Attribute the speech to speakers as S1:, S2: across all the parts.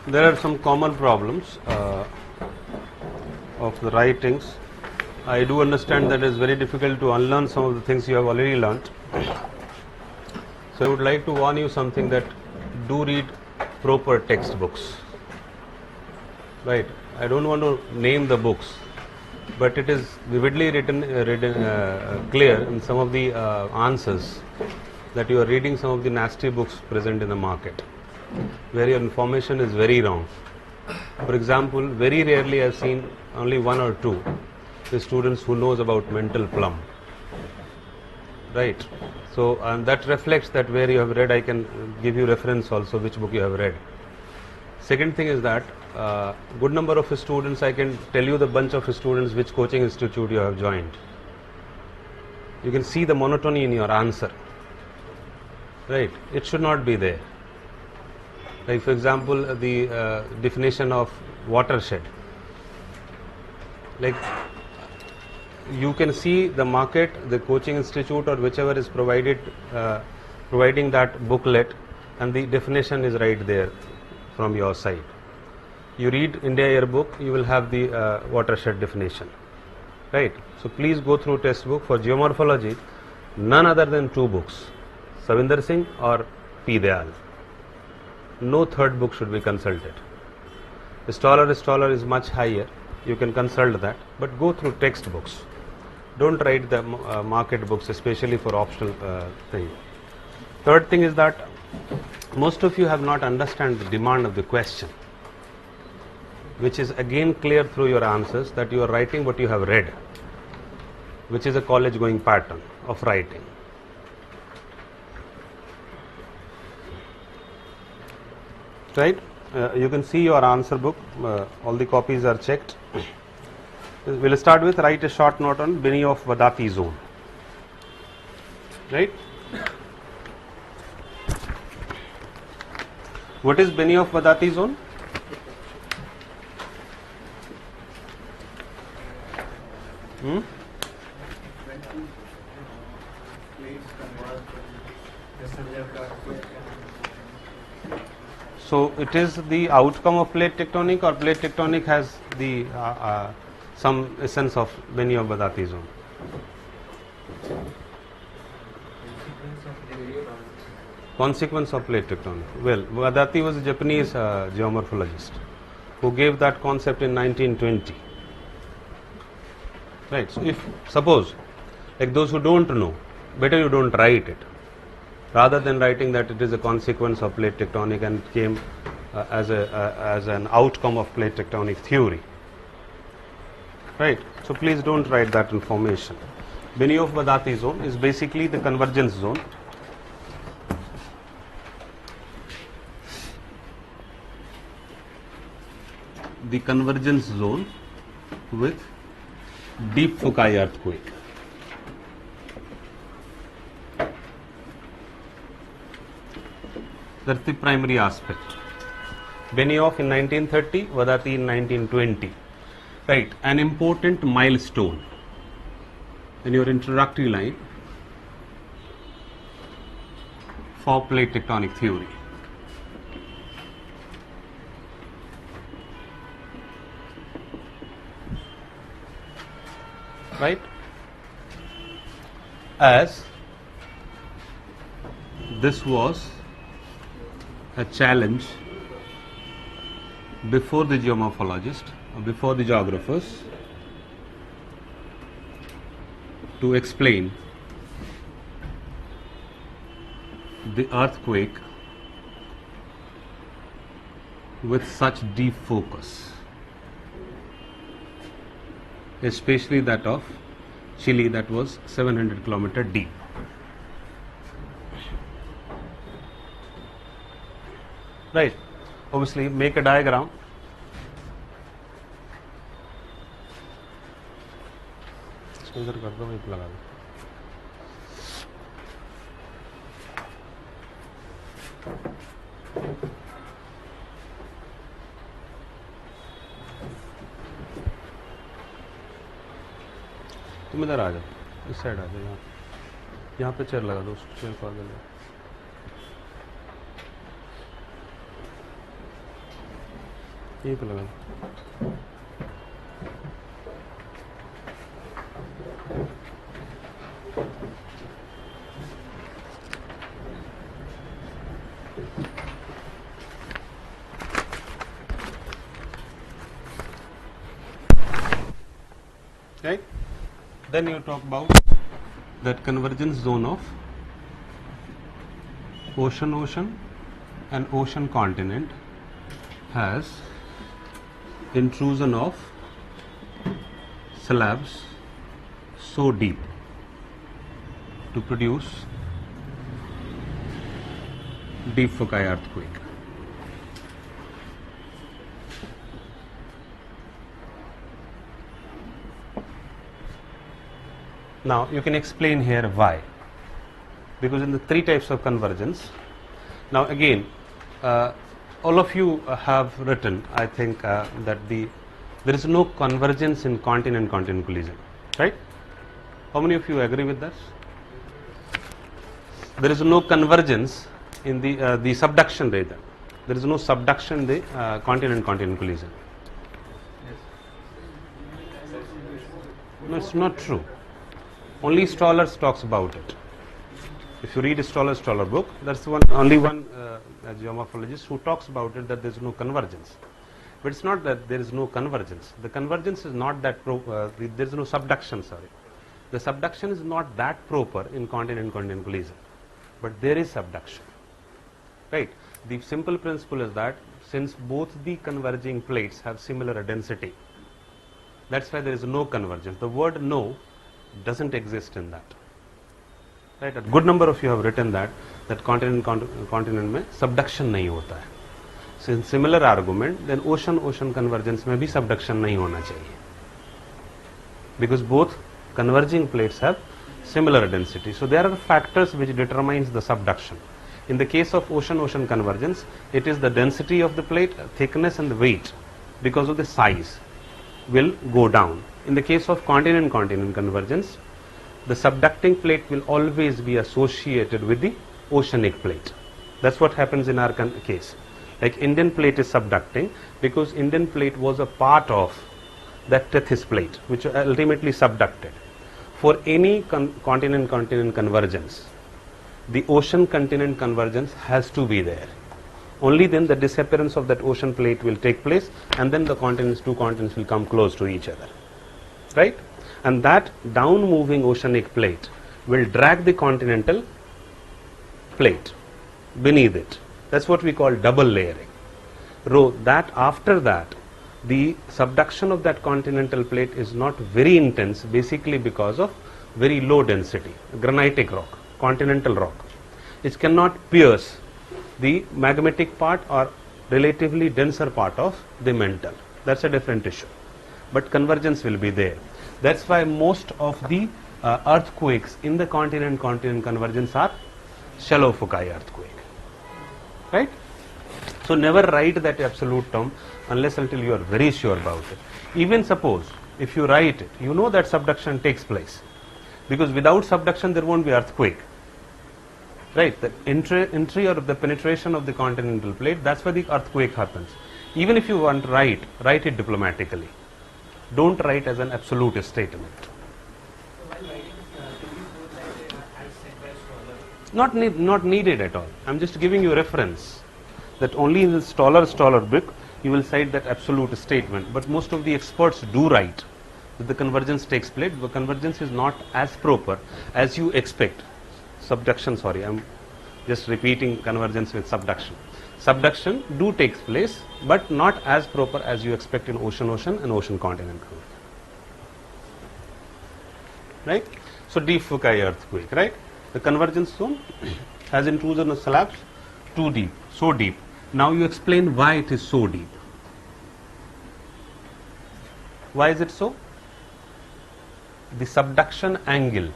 S1: there are some common problems of the writings. I do understand that it is very difficult to unlearn some of the things you have already learnt. So I would like to warn you something, that do read proper textbooks. Right. I don't want to name the books, but it is vividly written clear in some of the answers that you are reading some of the nasty books present in the market, where your information is very wrong. For example, very rarely I have seen only one or two the students who knows about mental plum. Right. So, and that reflects that where you have read. I can give you reference also which book you have read. Second thing is that good number of students, I can tell you the bunch of students which coaching institute you have joined. You can see the monotony in your answer. Right. It should not be there. Like for example, the definition of watershed. Like you can see the market, the coaching institute or whichever is providing that booklet, and the definition is right there from your side. You read India Yearbook, you will have the watershed definition. Right. So please go through textbook for geomorphology, none other than two books, Savinder Singh or P. Dayal. No third book should be consulted. Stoller is much higher, you can consult that, but go through textbooks. Don't write the market books, especially for optional thing. Third thing is that most of you have not understand the demand of the question, which is again clear through your answers, that you are writing what you have read, which is a college going pattern of writing. Right. You can see your answer book, all the copies are checked. We will start with write a short note on Benioff-Vadati zone. Right. What is Benioff-Vadati zone? So it is the outcome of plate tectonic, or plate tectonic has the some essence of Benioff-Vadati zone? Consequence of plate tectonic. Well, Vadati was a Japanese geomorphologist who gave that concept in 1920. Right. So if suppose, like those who don't know, better you don't write it, rather than writing that it is a consequence of plate tectonic and came as an outcome of plate tectonic theory. Right. So please don't write that information. Benioff-Vadati zone is basically the convergence zone. The convergence zone with deep Fukai earthquake. That's the primary aspect. Benioff in 1930, Vadati in 1920. Right, an important milestone in your introductory line for plate tectonic theory. Right, as this was a challenge before the geomorphologist, or before the geographers, to explain the earthquake with such deep focus, especially that of Chile, that was 700 kilometer deep. Right. Obviously, make a diagram. इधर कर दो, एक लगा दो. तुम इधर आ जाओ, इस साइड आ जाओ, यहाँ पे चेयर लगा दो, उस चेयर को आगे ले. यहीं पे लगा दो। Right? Then you talk about that convergence zone of ocean and ocean continent has intrusion of slabs so deep to produce deep Fukai earthquake. Now you can explain here why, because in the three types of convergence, now again all of you have written, I think that there is no convergence in continent-continent collision, right? How many of you agree with this? There is no convergence in the subduction rather. There is no subduction in the continent-continent collision. No, it's not true. Only Stoller talks about it. If you read Stoller's book, that's only one geomorphologist who talks about it, that there is no convergence. But it's not that there is no convergence. The convergence is not that there is no subduction. Sorry, the subduction is not that proper in continent-continent collision, but there is subduction. Right. The simple principle is that since both the converging plates have similar density, that's why there is no convergence. The word no doesn't exist in that. Right, a good number of you have written that continent में subduction नहीं होता है. So in similar argument, then ocean convergence में भी subduction नहीं होना चाहिए, because both converging plates have similar density. So there are factors which determines the subduction. In the case of ocean convergence, it is the density of the plate, thickness and the weight, because of the size will go down. In the case of continent-continent convergence, the subducting plate will always be associated with the oceanic plate. That's what happens in our case. Like Indian plate is subducting because Indian plate was a part of that Tethys plate, which ultimately subducted. For any continent-continent convergence, the ocean-continent convergence has to be there. Only then the disappearance of that ocean plate will take place, and then the two continents will come close to each other. Right? And that down moving oceanic plate will drag the continental plate beneath it. That's what we call double layering. That after that, the subduction of that continental plate is not very intense, basically because of very low density, granitic rock, continental rock. It cannot pierce the magmatic part or relatively denser part of the mantle. That's a different issue. But convergence will be there. That's why most of the earthquakes in the continent-continent convergence are shallow Fukai earthquake. Right? So never write that absolute term unless until you are very sure about it. Even suppose if you write it, you know that subduction takes place, because without subduction there won't be earthquake. Right? The entry or the penetration of the continental plate, that's where the earthquake happens. Even if you want to write it diplomatically. Don't write as an absolute statement.
S2: So while writing, do you go that as said by Stoller?
S1: Not needed at all. I'm just giving you a reference that only in the Stoller book you will cite that absolute statement. But most of the experts do write that the convergence takes place. The convergence is not as proper as you expect. Subduction, sorry, I'm just repeating convergence with subduction. Subduction do takes place, but not as proper as you expect in ocean and ocean continent. Right? So deep Fukai earthquake, right? The convergence zone has intrusion of slabs too deep, so deep. Now you explain why it is so deep. Why is it so? The subduction angle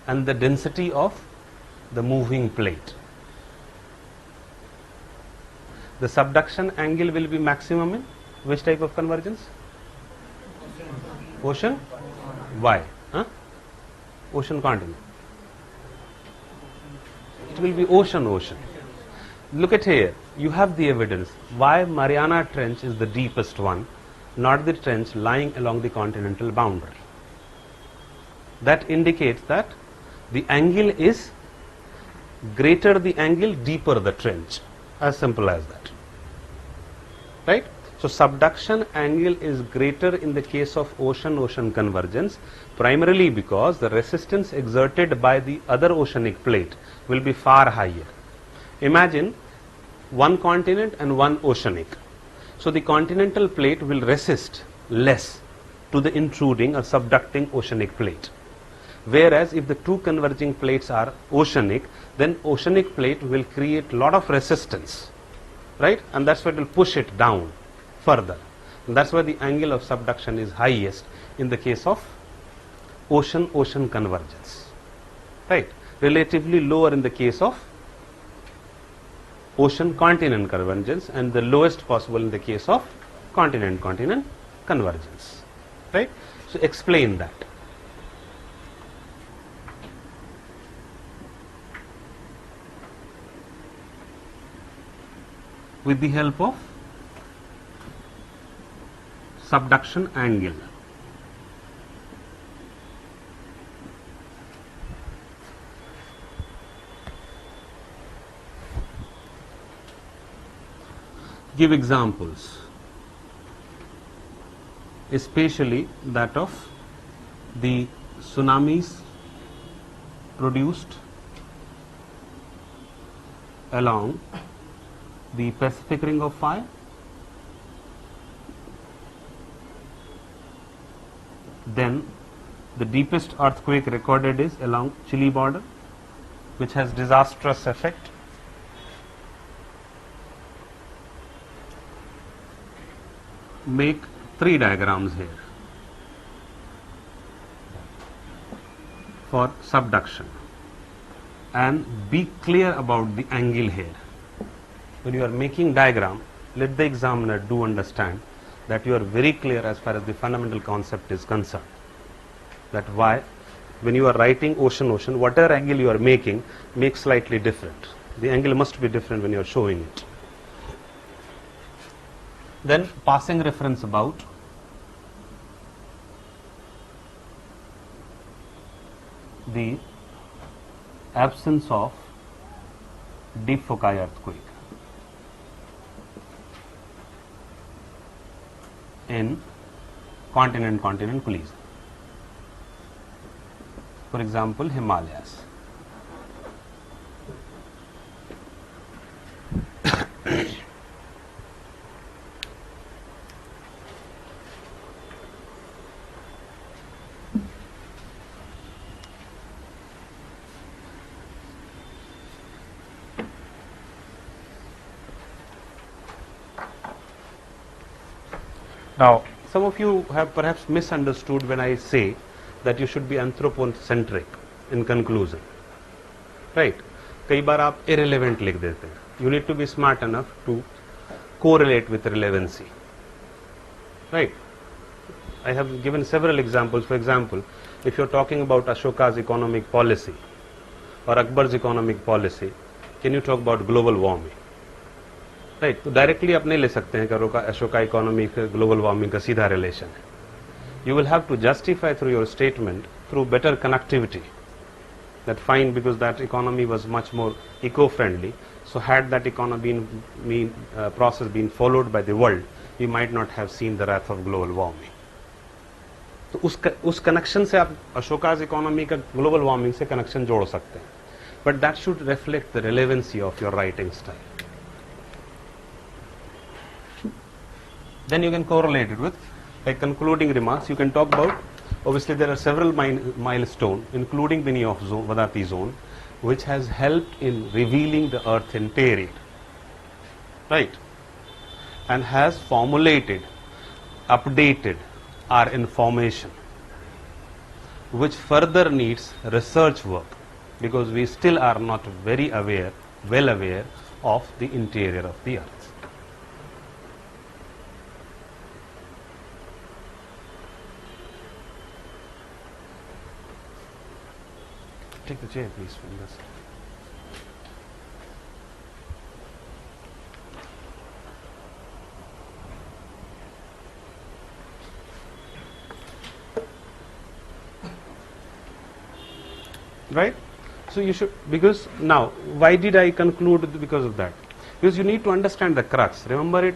S1: and the density of the moving plate. The subduction angle will be maximum in which type of convergence? Ocean? Why? Ocean continent. It will be ocean. look at here, you have the evidence why Mariana Trench is the deepest one, not the trench lying along the continental boundary. That indicates that the angle is greater the angle, deeper the trench. As simple as that. Right? So subduction angle is greater in the case of ocean-ocean convergence, primarily because the resistance exerted by the other oceanic plate will be far higher. Imagine one continent and one oceanic. So the continental plate will resist less to the intruding or subducting oceanic plate. Whereas if the two converging plates are oceanic, then oceanic plate will create lot of resistance, right? And that's why it will push it down further. And that's why the angle of subduction is highest in the case of ocean-ocean convergence, right? Relatively lower in the case of ocean-continent convergence, and the lowest possible in the case of continent-continent convergence, right? So explain that. With the help of subduction angle. Give examples, especially that of the tsunamis produced along the Pacific Ring of Fire, then the deepest earthquake recorded is along Chile border, which has disastrous effect. Make 3 diagrams here for subduction and be clear about the angle here. When you are making diagram, let the examiner do understand that you are very clear as far as the fundamental concept is concerned. That why when you are writing ocean-ocean, whatever angle you are making, make slightly different. The angle must be different when you are showing it. Then passing reference about the absence of deep foci earthquake in continent-continent collision. For example, Himalayas. Now, some of you have perhaps misunderstood when I say that you should be anthropocentric in conclusion, right? कई बार आप irrelevant लिख देते हैं. You need to be smart enough to correlate with relevancy, right? I have given several examples. For example, if you are talking about Ashoka's economic policy or Akbar's economic policy, can you talk about global warming? Right तो directly आप नहीं ले सकते हैं कि Ashoka economy global warming का सीधा relation है. You will have to justify through your statement through better connectivity that fine because that economy was much more eco friendly. So had that economy process been followed by the world, you might not have seen the wrath of global warming. तो उस connection से आप Ashoka's economy का global warming से connection जोड़ सकते हैं, but that should reflect the relevancy of your writing style. Then you can correlate it with, like concluding remarks, you can talk about, obviously there are several milestones, including the Vadati zone, which has helped in revealing the earth interior, right? And has formulated, updated our information, which further needs research work, because we still are not very aware, well aware of the interior of the earth. Take the chair, please, from this. right? So you should, because now, why did I conclude because of that? Because you need to understand the crux. Remember it,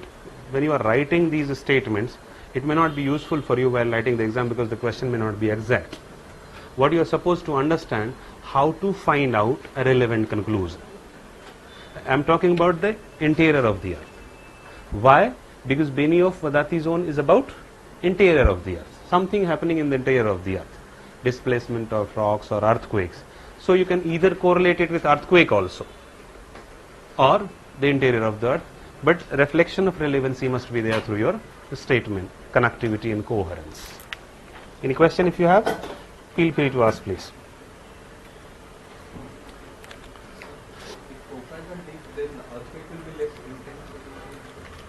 S1: when you are writing these statements, it may not be useful for you while writing the exam because the question may not be exact. What you are supposed to understand, how to find out a relevant conclusion. I am talking about the interior of the earth. Why? Because Benioff Vadati zone is about interior of the earth, something happening in the interior of the earth, displacement of rocks or earthquakes. So you can either correlate it with earthquake also or the interior of the earth, but reflection of relevancy must be there through your statement, connectivity and coherence. Any question if you have, feel free to ask please.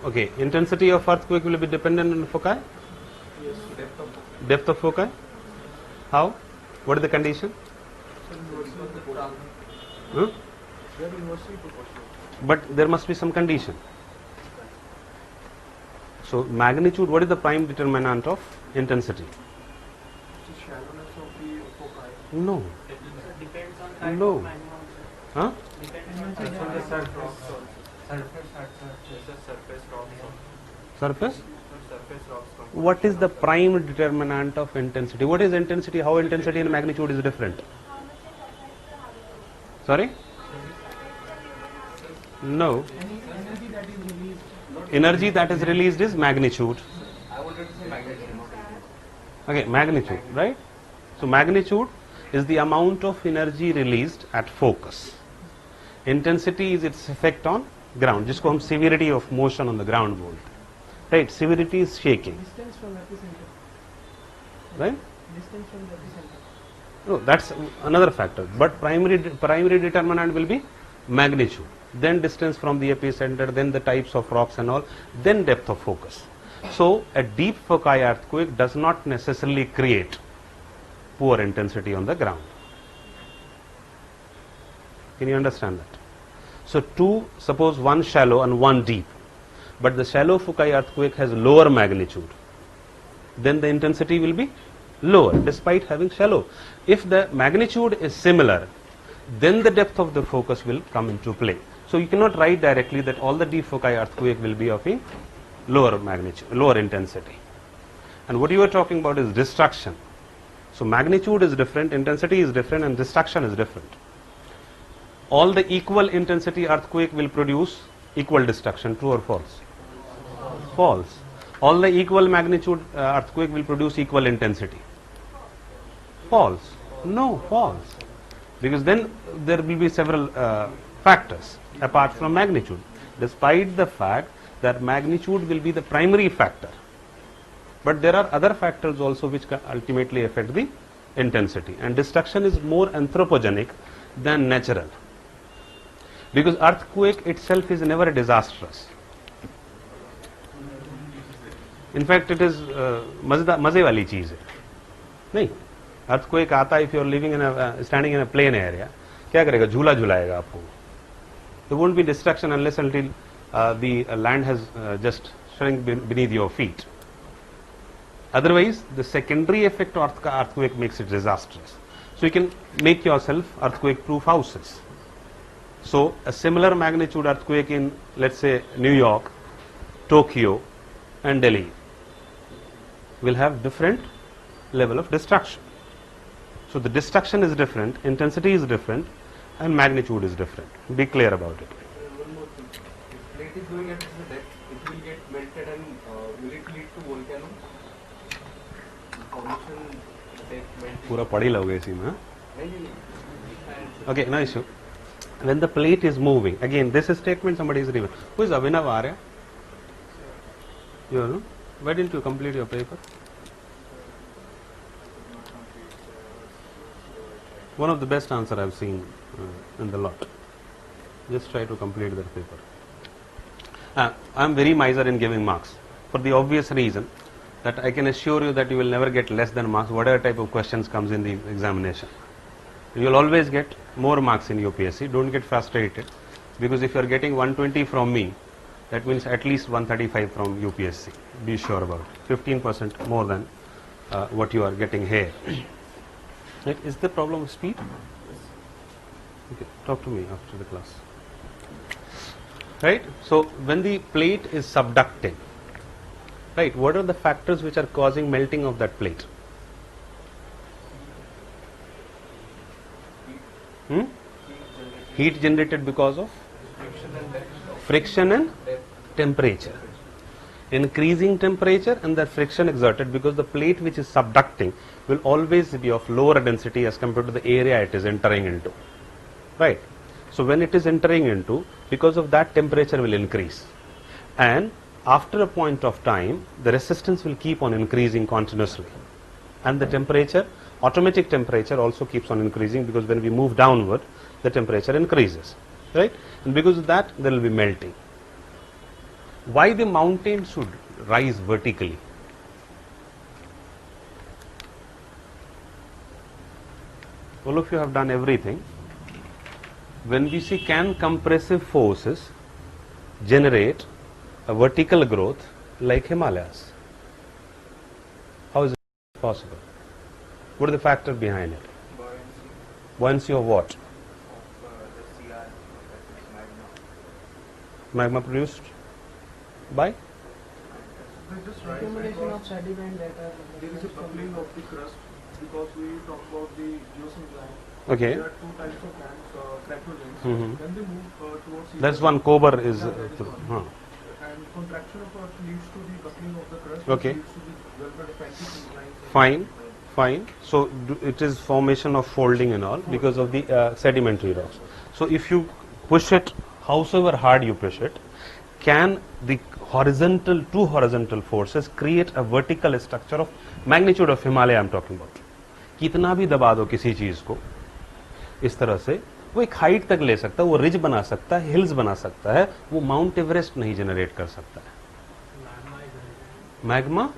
S1: Okay, intensity of earthquake will be dependent on foci?
S3: Yes,
S1: Depth of foci? How? What is the condition? Huh? But there must be some condition. So magnitude, what is the prime determinant of intensity?
S3: Shallowness of the foci.
S1: No.
S2: Depends on type
S1: No.
S2: of magma also.
S1: Huh?
S2: Depends on
S3: That's
S2: type
S3: on the
S2: of
S3: surface.
S2: magma.
S3: Surface rocks.
S1: Surface?
S3: Surface rocks.
S1: What is the prime determinant of intensity? What is intensity? How intensity and magnitude is different? Sorry? No. Energy that is released is magnitude.
S3: I wanted to say magnitude.
S1: Okay, magnitude, right? So magnitude is the amount of energy released at focus. Intensity is its effect on ground, जिसको हम severity of motion on the ground बोलते हैं, right? Severity is shaking,
S2: Distance from epicenter.
S1: right?
S2: Distance from the epicenter.
S1: No, that's another factor. But primary determinant will be magnitude, then distance from the epicenter, then the types of rocks and all, then depth of focus. So a deep foci earthquake does not necessarily create poor intensity on the ground. Can you understand that? So suppose one shallow and one deep, but the shallow foci earthquake has lower magnitude, then the intensity will be lower despite having shallow. If the magnitude is similar, then the depth of the focus will come into play. So you cannot write directly that all the deep foci earthquake will be of a lower magnitude, lower intensity. And what you are talking about is destruction. So magnitude is different, intensity is different, and destruction is different. All the equal intensity earthquake will produce equal destruction, true or false? False. All the equal magnitude earthquake will produce equal intensity. False. No, false. Because then there will be several factors apart from magnitude, despite the fact that magnitude will be the primary factor. But there are other factors also which can ultimately affect the intensity, and destruction is more anthropogenic than natural, because earthquake itself is never disastrous. In fact, it is मजे वाली चीज है, नहीं? Earthquake आता है, if you are living in a standing in a plain area, क्या करेगा? झूला झुलाएगा आपको. There won't be destruction unless until the land has just shrunk beneath your feet. Otherwise, the secondary effect of earthquake makes it disastrous. So you can make yourself earthquake-proof houses. So a similar magnitude earthquake in, let's say, New York, Tokyo, and Delhi will have different level of destruction. So the destruction is different, intensity is different, and magnitude is different. Be clear about it.
S3: One more thing. If plate is going at the depth, it will get melted and will it lead to volcano? Formation, melting.
S1: पूरा पढ़ी लोगे इसी में.
S3: नहीं.
S1: Okay, no issue. When the plate is moving, again, this is statement somebody is reading. Who is Abhinav Arya? You know? Why didn't you complete your paper? One of the best answer I've seen in the lot. Just try to complete that paper. I'm very miser in giving marks for the obvious reason that I can assure you that you will never get less than marks whatever type of questions comes in the examination. You will always get more marks in UPSC. Don't get frustrated, because if you are getting 120 from me, that means at least 135 from UPSC. Be sure about it. 15% more than what you are getting here. Right? Is the problem of speed? Okay, talk to me after the class. Right? So when the plate is subducting, right, what are the factors which are causing melting of that plate? Heat generated because of friction and temperature. Increasing temperature and the friction exerted, because the plate which is subducting will always be of lower density as compared to the area it is entering into. Right? So when it is entering into, because of that, temperature will increase, and after a point of time the resistance will keep on increasing continuously, and the temperature, automatic temperature, also keeps on increasing, because when we move downward the temperature increases, right? And because of that there will be melting. Why the mountain should rise vertically? All of you have done everything. When we see, can compressive forces generate a vertical growth like Himalayas? How is it possible? What is the factor behind it? Buoyancy of what?
S3: Of the CR, that is magma.
S1: Magma produced by?
S4: They just rise
S2: Accumulation
S4: because
S2: of sediment that are
S4: there is a buckling of the crust, because we talk about the geosync line.
S1: Okay.
S4: There are two types of lands, fractal
S1: Mhm.
S4: lines. When they move towards each
S1: That's
S4: other,
S1: one. Cobar is.
S4: Yeah, that is one.
S1: Huh.
S4: And contraction of earth leads to the buckling of the crust,
S1: Okay.
S4: which leads to the velvet inclines.
S1: Fine, fine. So it is formation of folding and all because of the sedimentary rocks. So if you push it, howsoever hard you push it, can the horizontal, two horizontal forces create a vertical structure of magnitude of Himalaya I am talking about. कितना भी दबा दो किसी चीज को इस तरह से, वो एक हाइट तक ले सकता है, वो रिज बना सकता है, हिल्स बना सकता है, वो माउंट एवरेस्ट नहीं जनरेट कर सकता है. Magma?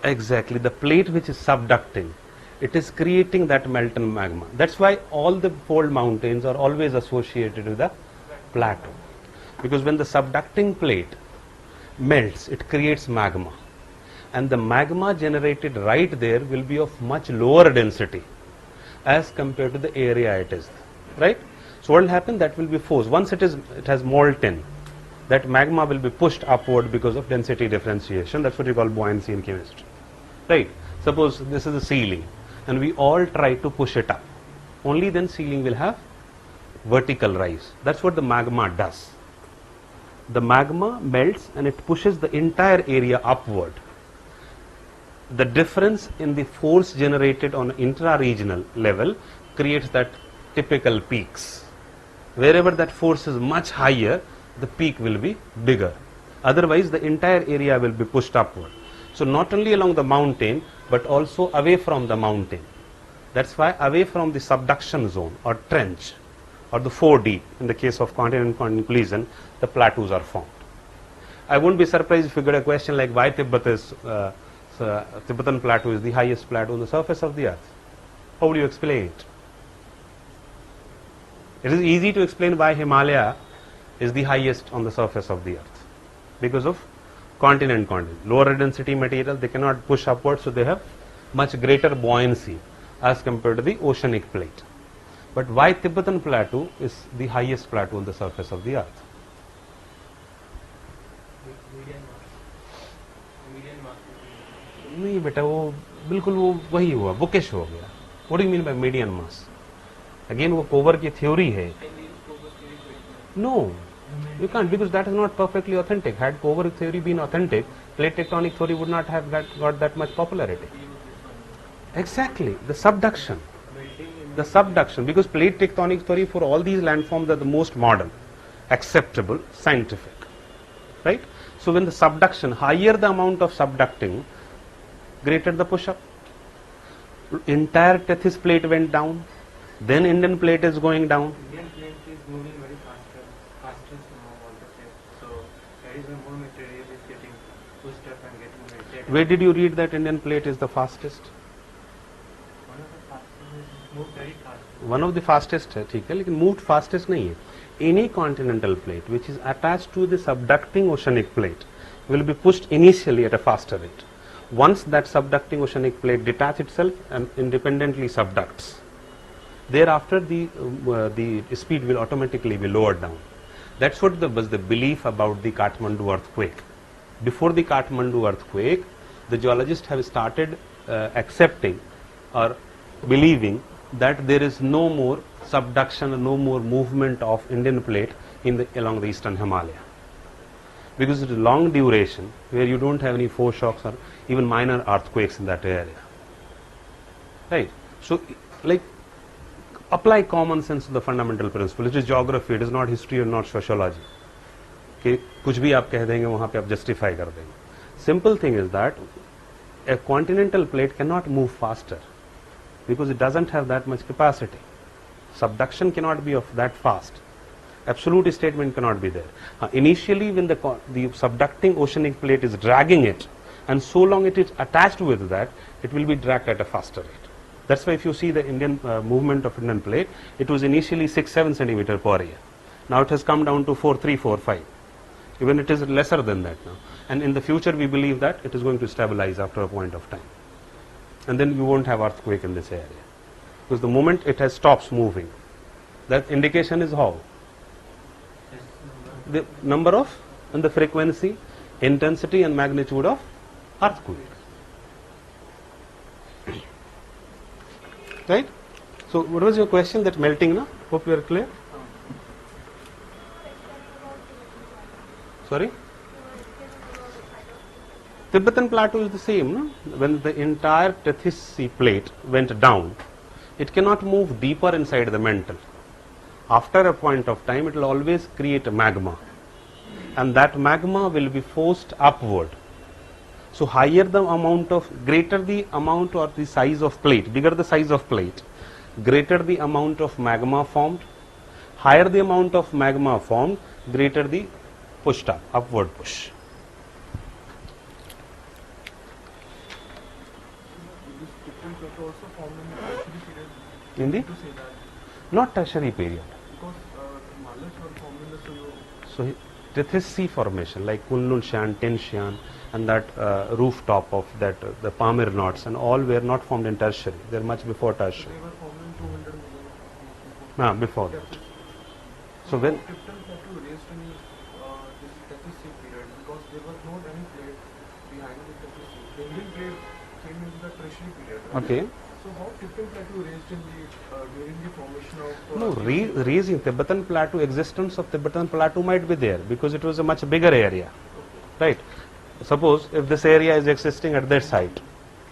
S1: Exactly, the plate which is subducting, it is creating that molten magma. That's why all the fold mountains are always associated with the plateau, because when the subducting plate melts, it creates magma, and the magma generated right there will be of much lower density as compared to the area it is, right? So what will happen? That will be force. Once it has molten, that magma will be pushed upward because of density differentiation. That's what you call buoyancy in chemistry, right? Suppose this is the ceiling and we all try to push it up, only then ceiling will have vertical rise. That's what the magma does. The magma melts and it pushes the entire area upward. The difference in the force generated on intra-regional level creates that typical peaks. Wherever that force is much higher, the peak will be bigger. Otherwise, the entire area will be pushed upward. So not only along the mountain, but also away from the mountain. That's why away from the subduction zone or trench or the 4D, in the case of continent collision, the plateaus are formed. I won't be surprised if you get a question like why Tibetan plateau is the highest plateau on the surface of the earth. How would you explain it? It is easy to explain why Himalaya is the highest on the surface of the earth, because of continent. Lower density material, they cannot push upwards, so they have much greater buoyancy as compared to the oceanic plate. But why Tibetan plateau is the highest plateau on the surface of the earth? नहीं बेटा, वो बिल्कुल वो वही हुआ, bookish हो गया. What do you mean by median mass? Again वो कोवर की थ्योरी है. No, you can't, because that is not perfectly authentic. Had Kovar theory been authentic, plate tectonic theory would not have got that much popularity. Exactly, the subduction, because plate tectonic theory for all these landforms are the most modern, acceptable, scientific, right? So when the subduction, higher the amount of subducting, greater the push-up. Entire Tethys plate went down, then Indian plate is going down.
S2: Indian plate is moving very faster from all the steps. So that is when more material is getting pushed up and getting melted.
S1: Where did you read that Indian plate is the fastest?
S2: One of the fastest is moved very fast.
S1: One of the fastest है, ठीक है, लेकिन moved fastest नहीं है. Any continental plate which is attached to the subducting oceanic plate will be pushed initially at a faster rate. Once that subducting oceanic plate detaches itself and independently subducts, thereafter the speed will automatically be lowered down. That's what was the belief about the Kathmandu earthquake. Before the Kathmandu earthquake, the geologists have started accepting or believing that there is no more subduction, no more movement of Indian plate along the eastern Himalaya, because it is long duration where you don't have any foreshocks or even minor earthquakes in that area, right? So, like, apply common sense to the fundamental principle. It is geography, it is not history or not sociology. कि कुछ भी आप कह देंगे वहां पे आप justify कर देंगे. Simple thing is that a continental plate cannot move faster because it doesn't have that much capacity. Subduction cannot be of that fast. Absolute statement cannot be there. Initially, when the subducting oceanic plate is dragging it, and so long it is attached with that, it will be dragged at a faster rate. That's why if you see the Indian movement of Indian plate, it was initially 6-7 centimeter per year. Now it has come down to 4-3, 4-5. Even it is lesser than that now. And in the future, we believe that it is going to stabilize after a point of time. And then you won't have earthquake in this area. Because the moment it has stops moving, that indication is how? The number of and the frequency, intensity and magnitude of earthquake. Right? So what was your question? That melting, no? Hope you are clear. Sorry? Tibetan plateau is the same, no? When the entire Tethys Sea plate went down, it cannot move deeper inside the mantle. After a point of time, it will always create a magma, and that magma will be forced upward. So higher the amount of, greater the amount or the size of plate, bigger the size of plate, greater the amount of magma formed. Higher the amount of magma formed, greater the pushed up, upward push.
S4: This different plateau also formed in the tertiary period.
S1: In the
S4: To say that
S1: not tertiary period.
S4: because Himalayas were formed in the Suyog.
S1: So Tethys Sea formation like Kunlun Shan, Tin Shan, and that rooftop of that the Pamir knots and all were not formed in tertiary. They are much before tertiary.
S4: They were formed in 200 million
S1: Before that.
S4: Tethys.
S1: So when
S4: Tipton plateau raised in this Tethys Sea period because there was no any plate behind the Tethys Sea. The Indian plate came into the tertiary period. Right?
S1: okay.
S4: So how Tipton plateau raised in the during the formation of
S1: No, raising Tibetan plateau, existence of Tibetan plateau might be there because it was a much bigger area, right? Suppose if this area is existing at that site,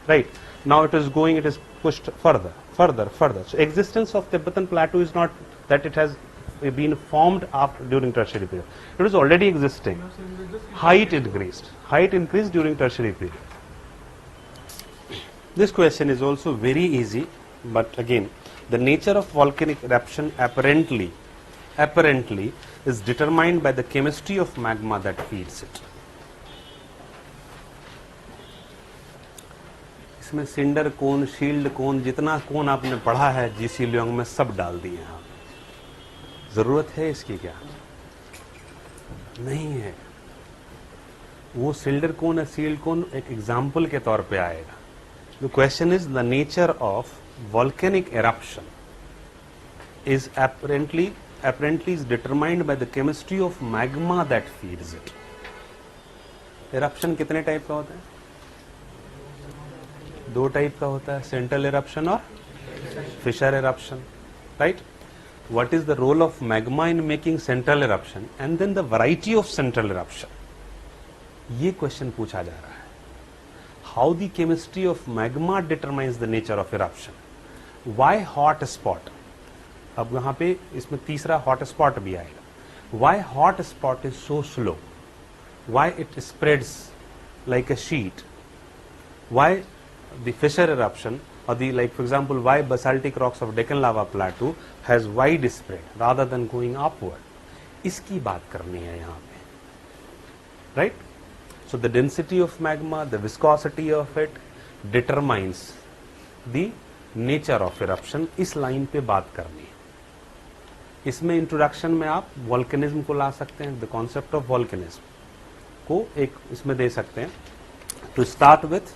S1: right? Now it is going, it is pushed further. So existence of Tibetan plateau is not that it has been formed after during tertiary period. It was already existing. Height increased during tertiary period. This question is also very easy, but again, the nature of volcanic eruption apparently is determined by the chemistry of magma that feeds it. इसमें cinder cone, shield कोन, जितना कोन आपने पढ़ा है GC ल्योंग में सब डाल दिए हैं आप. जरूरत है इसकी क्या? नहीं है. वो सिल्डर कोन या शील्ड कोन एक एग्जाम्पल के तौर पे आएगा. The question is the nature of volcanic eruption is apparently is determined by the chemistry of magma that feeds it. Eruption कितने टाइप का होता है? 2 टाइप का होता है, सेंट्रल eruption और Fisher eruption, right? What is the role of magma in making central eruption and then the variety of central eruption? ये question पूछा जा रहा है. How the chemistry of magma determines the nature of eruption. Why hot spot? अब यहाँ पे इसमें तीसरा hot spot भी आएगा. Why hot spot is so slow? Why it spreads like a sheet? Why the fissure eruption or the, like for example, why basaltic rocks of Deccan lava plateau has wide spread rather than going upward? इसकी बात करनी है यहाँ पे, right? So the density of magma, the viscosity of it determines the nature of eruption. इस line पे बात करनी है. इसमें इंट्रोडक्शन में आप वॉल्केनिज्म को ला सकते हैं, द कॉन्सेप्ट ऑफ वॉल्केनिज्म को एक इसमें दे सकते हैं. टू स्टार्ट विथ,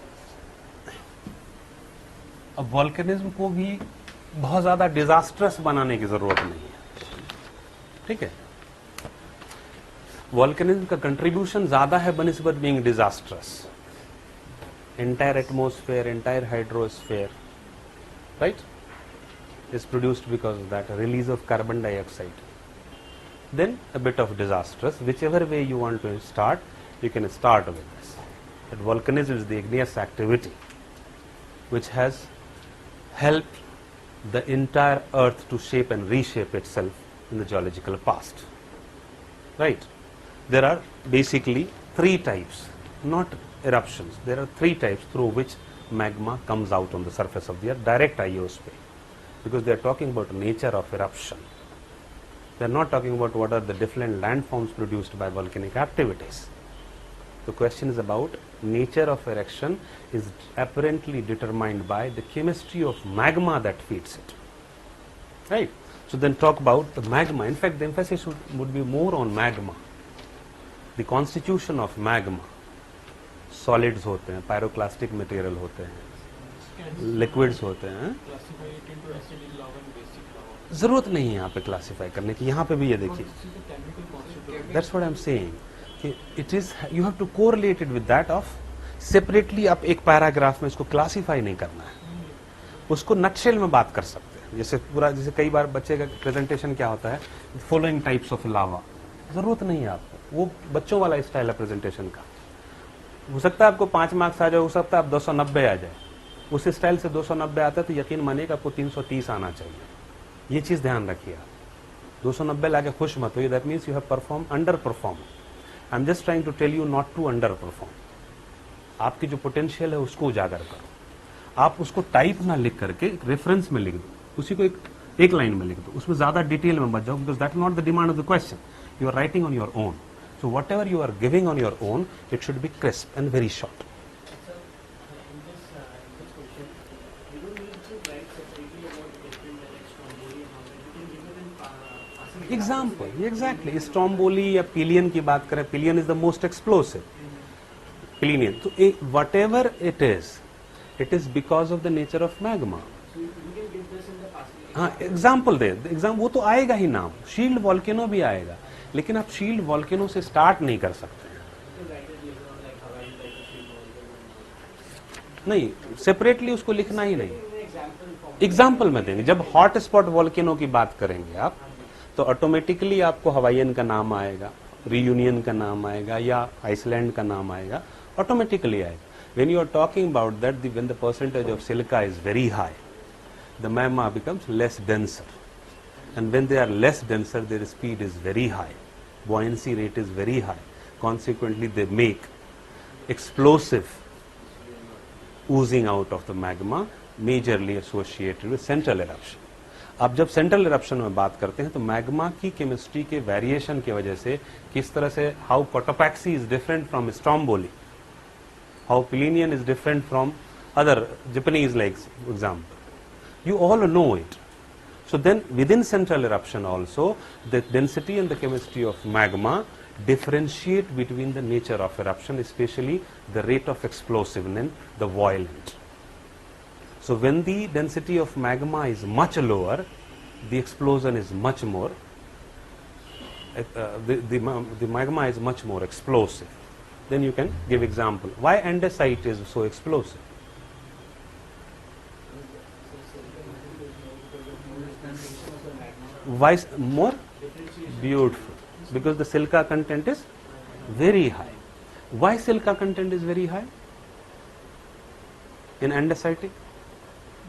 S1: अब वॉल्केनिज्म को भी बहुत ज्यादा डिजास्ट्रस बनाने की जरूरत नहीं है, ठीक है। वॉल्केनिज्म का कंट्रीब्यूशन ज्यादा है बनिस्बत being disastrous. Entire atmosphere, entire hydrosphere, right, is produced because of that release of carbon dioxide. Then a bit of disastrous. Whichever way you want to start, you can start with this. That volcanism is the igneous activity which has helped the entire earth to shape and reshape itself in the geological past. Right? There are basically three types, not eruptions. There are three types through which magma comes out on the surface of the earth, direct iosphere. Because they are talking about nature of eruption. They are not talking about what are the different landforms produced by volcanic activities. The question is about nature of eruption is apparently determined by the chemistry of magma that feeds it. Right? So then talk about the magma. In fact, the emphasis would be more on magma. The constitution of magma. Solids होते हैं, pyroclastic material होते हैं, liquids होते हैं। जरूरत नहीं है यहाँ पे क्लासिफाई करने की, यहाँ पे भी ये देखिए, that's what I am saying कि it is you have to correlate it with that of separately. आप एक पैराग्राफ में इसको क्लासिफाई नहीं करना है, उसको नटशेल में बात कर सकते हैं। जैसे पूरा, जैसे कई बार बच्चे का प्रेजेंटेशन क्या होता है, फॉलोइंग टाइप्स ऑफ लावा, जरूरत नहीं है आपको, वो बच्चों वाला स्टाइल है प्रेजेंटेशन का। हो सकता है आपको 5 मार्क्स आ जाए, हो सकता है आप 290 आ जाए। उस स्टाइल से 290 आता है तो यकीन मानिए आपको 330 आना चाहिए। ये चीज ध्यान रखिए आप। 290 लाके खुश मत होइए, that means you have perform underperform. I am just trying to tell you not to underperform. आपकी जो पोटेंशियल है उसको उजागर करो। आप उसको टाइप ना लिख करके रेफरेंस में लिख दो, उसी को एक लाइन में लिख दो, उसमें ज्यादा डिटेल में मत जाओ, because that is not the demand of the question. You are writing on your own, so whatever you are giving on your own, it should be crisp and very short. Example exactly, Stromboli या Pelean की बात करें, Pelean is the most explosive, Pelean. तो whatever it is because of the nature of magma. हाँ, example दे, वो तो आएगा ही नाम, शील्ड वॉल्केनो भी आएगा, लेकिन आप शील्ड वॉल्केनो से स्टार्ट नहीं कर सकते हैं। नहीं, सेपरेटली उसको लिखना ही नहीं, एग्जाम्पल में देंगे। जब हॉट स्पॉट वॉल्केनो की बात करेंगे आप, तो ऑटोमेटिकली आपको हवाईयन का नाम आएगा, रियूनियन का नाम आएगा, या आइसलैंड का नाम आएगा, ऑटोमेटिकली आएगा। When you are talking about that, when the percentage of silica is very high, the magma becomes less denser, and when they are less denser, their speed is very high, buoyancy rate is very high, consequently they make explosive oozing out of the magma, majorly associated with central eruption. अब जब central eruption में बात करते हैं तो magma की chemistry के variation की वजह से किस तरह से how Cotopaxi is different from Stromboli, how Plinian is different from other Japanese like example, you all know it. So then within central eruption also, the density and the chemistry of magma differentiate between the nature of eruption, especially the rate of explosiveness, the violent. So when the density of magma is much lower, the explosion is much more, the magma is much more explosive. Then you can give example. Why andesite is so explosive? Why more? Beautiful. Because the silica content is very high. Why silica content is very high in andesitic?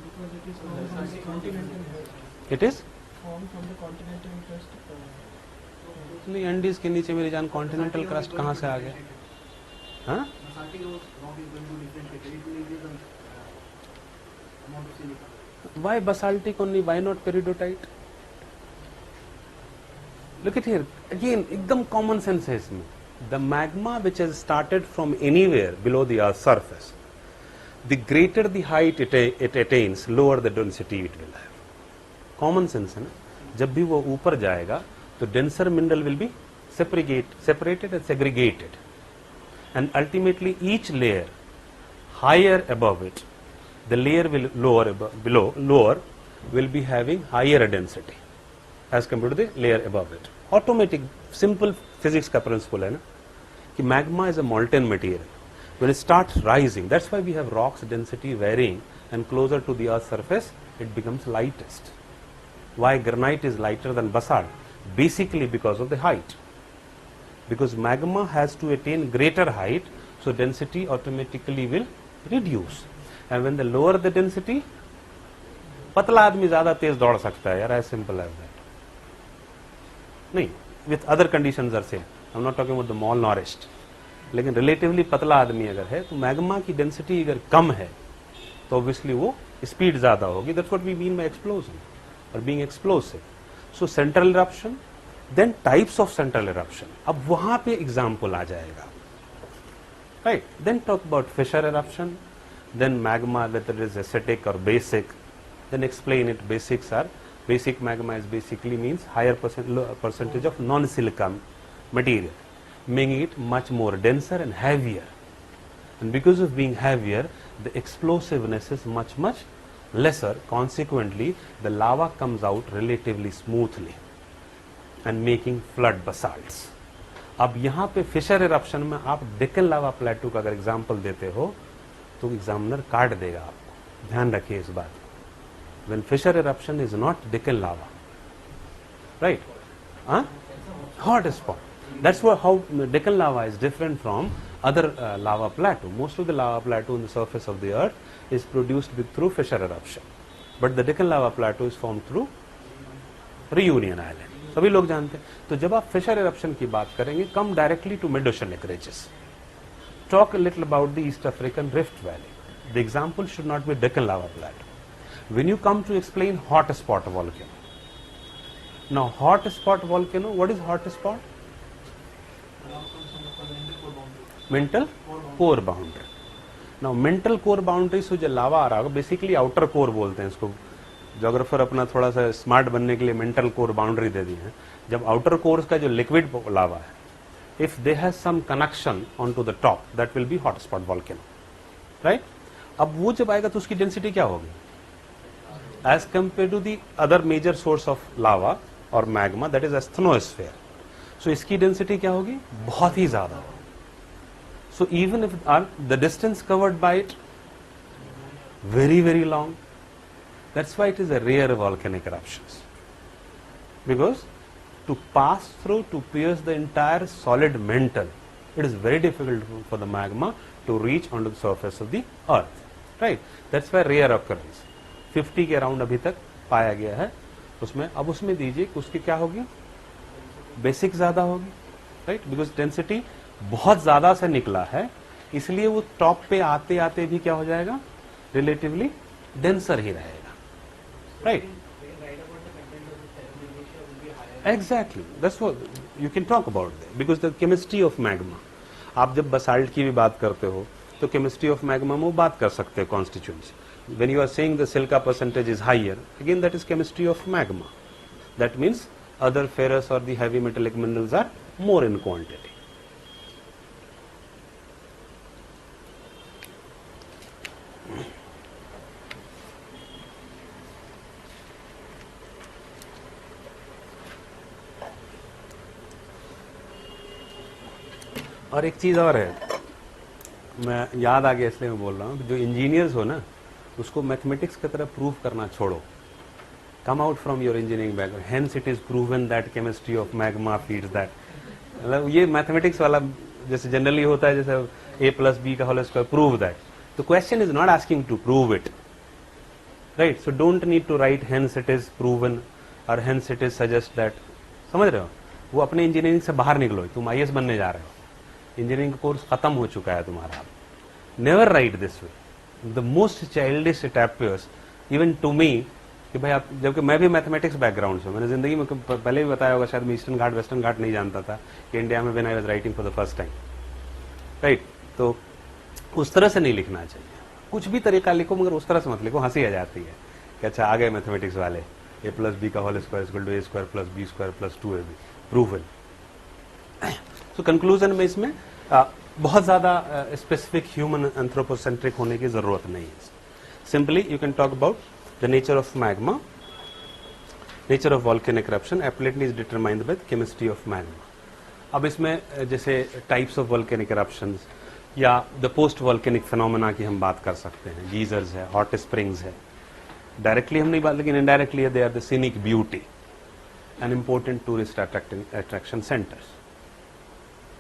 S4: Because it is formed from the continental crust.
S1: It is
S4: Formed from the continental crust.
S1: नहीं, Andes के नीचे मेरी जान continental crust कहाँ से आ गया? हाँ? Why basaltic only? Why not peridotite? Look at here again, एकदम common sense है इसमें. The magma which has started from anywhere below the earth's surface, the greater the height it attains, lower the density it will have. Common sense है ना? जब भी वो ऊपर जाएगा तो denser mineral will be separated and segregated, and ultimately each layer higher above it, the layer will lower will be having higher density as compared to the layer above it. Automatic, simple physics का principle है ना कि magma is a molten material. When it starts rising, that's why we have rocks density varying, and closer to the earth's surface it becomes lightest. Why granite is lighter than basalt? Basically because of the height. Because magma has to attain greater height, so density automatically will reduce. And when the lower the density, पतला आदमी ज्यादा तेज दौड़ सकता है यार, as simple as that. नहीं, with other conditions are same. I'm not talking about the malnourished. लेकिन relatively पतला आदमी अगर है तो मैग्मा की डेंसिटी अगर कम है तो ऑब्वियसली वो स्पीड ज्यादा होगी. That's what we mean by explosion और being explosive. So central eruption, then types of central eruption. अब वहां पे एग्जांपल आ जाएगा, right. Then talk about fissure eruption, then magma whether is acidic और basic, then explain it. Basics are, basic magma is basically means higher percentage of non-silica material, making it much more denser and heavier. And because of being heavier, the explosiveness is much lesser. Consequently, the lava comes out relatively smoothly and making flood basalts. अब यहाँ पे Fisher eruption में आप डेक्कन लावा प्लेटू का अगर example देते हो तो एग्जामिनर काट देगा आपको. ध्यान रखिए इस बात. When fissure eruption is not Deccan lava, right? Hot spot. That's how Deccan lava is different from other lava plateau. Most of the lava plateau on the surface of the earth is produced through fissure eruption, but the Deccan lava plateau is formed through Reunion Island. सभी लोग जानते हैं. तो जब आप fissure eruption की बात करेंगे, come directly to mid-oceanic ridges. Talk a little about the East African Rift Valley. The example should not be Deccan lava plateau. When you come to explain hot spot volcano, now hot spot volcano, what is hot spot? Mental core boundary. Now mental core boundary से जो लावा आ रहा है basically outer core बोलते हैं इसको. Geographer अपना थोड़ा सा स्मार्ट बनने के लिए मेंटल कोर बाउंड्री दे दी है. जब आउटर कोर का जो लिक्विड लावा है, if they have some connection onto the top, that will be hot spot volcano, right? अब वो जब आएगा तो उसकी डेंसिटी क्या होगी? As compared to the other major source of lava or magma, that is asthenosphere. So इसकी density क्या होगी? बहुत ही ज्यादा होगी. So even if the distance covered by it very long, that's why it is a rare volcanic eruptions. Because to pass through, to pierce the entire solid mantle, it is very difficult for the magma to reach onto the surface of the earth, right? That's why rare occurrence. 50 के around अभी तक पाया गया है उसमें. अब उसमें दीजिए कि उसकी क्या होगी? बेसिक ज्यादा होगी, राइट? बिकॉज डेंसिटी बहुत ज्यादा से निकला है, इसलिए वो टॉप पे आते आते भी क्या हो जाएगा? रिलेटिवली डेंसर ही रहेगा, right? Exactly, that's what you can talk about that. Because the chemistry of magma, आप जब बसाल्ट की भी बात करते हो तो केमिस्ट्री ऑफ मैग्मा में वो बात कर सकते हो constituents. When you are saying the silica percentage is higher, again that is chemistry of magma. That means other ferrous or the heavy metallic minerals are more in quantity. और एक चीज और है, मैं याद आ गया इसलिए मैं बोल रहा हूँ, जो इंजीनियर्स हो ना उसको मैथमेटिक्स की तरह प्रूव करना छोड़ो. Come out from your engineering background, hence it is proven that chemistry of magma feeds that. मतलब ये मैथमेटिक्स वाला जैसे जनरली होता है, जैसे a + b का whole square prove that. The question is not asking to prove it, right? So don't need to write hence it is proven और hence it is suggest that. समझ रहे हो? वो अपने इंजीनियरिंग से बाहर निकलो. तुम IAS बनने जा रहे हो, इंजीनियरिंग कोर्स खत्म हो चुका है तुम्हारा. Never write this way. The most childish it appears even to me कि भाई आप, जबकि मैं भी मैथमेटिक्स बैकग्राउंड से, मैंने जिंदगी में पहले भी बताया होगा शायद, मैं ईस्टर्न घाट वेस्टर्न घाट नहीं जानता था कि इंडिया में when I was writing for the first time, right? तो उस तरह से नहीं लिखना चाहिए. कुछ भी तरीका लिखो मगर उस तरह से मत लिखो, हंसी आ जाती है कि अच्छा आ गए मैथमेटिक्स वाले, a + b का whole square equal to a² + b² + 2ab proven. तो कंक्लूजन में इसमें बहुत ज्यादा स्पेसिफिक ह्यूमन एंथ्रोपोसेंट्रिक होने की जरूरत नहीं है. Simply you can talk about the nature of magma, nature of volcanic eruption apparently is determined by the chemistry of magma. अब इसमें जैसे टाइप्स ऑफ वॉल्केनिक eruptions या द पोस्ट वॉल्केनिक फिनोमेना की हम बात कर सकते हैं, गीजर्स है, हॉट स्प्रिंग्स है, डायरेक्टली हम नहीं बात, लेकिन indirectly they are the scenic beauty and important tourist attraction centres.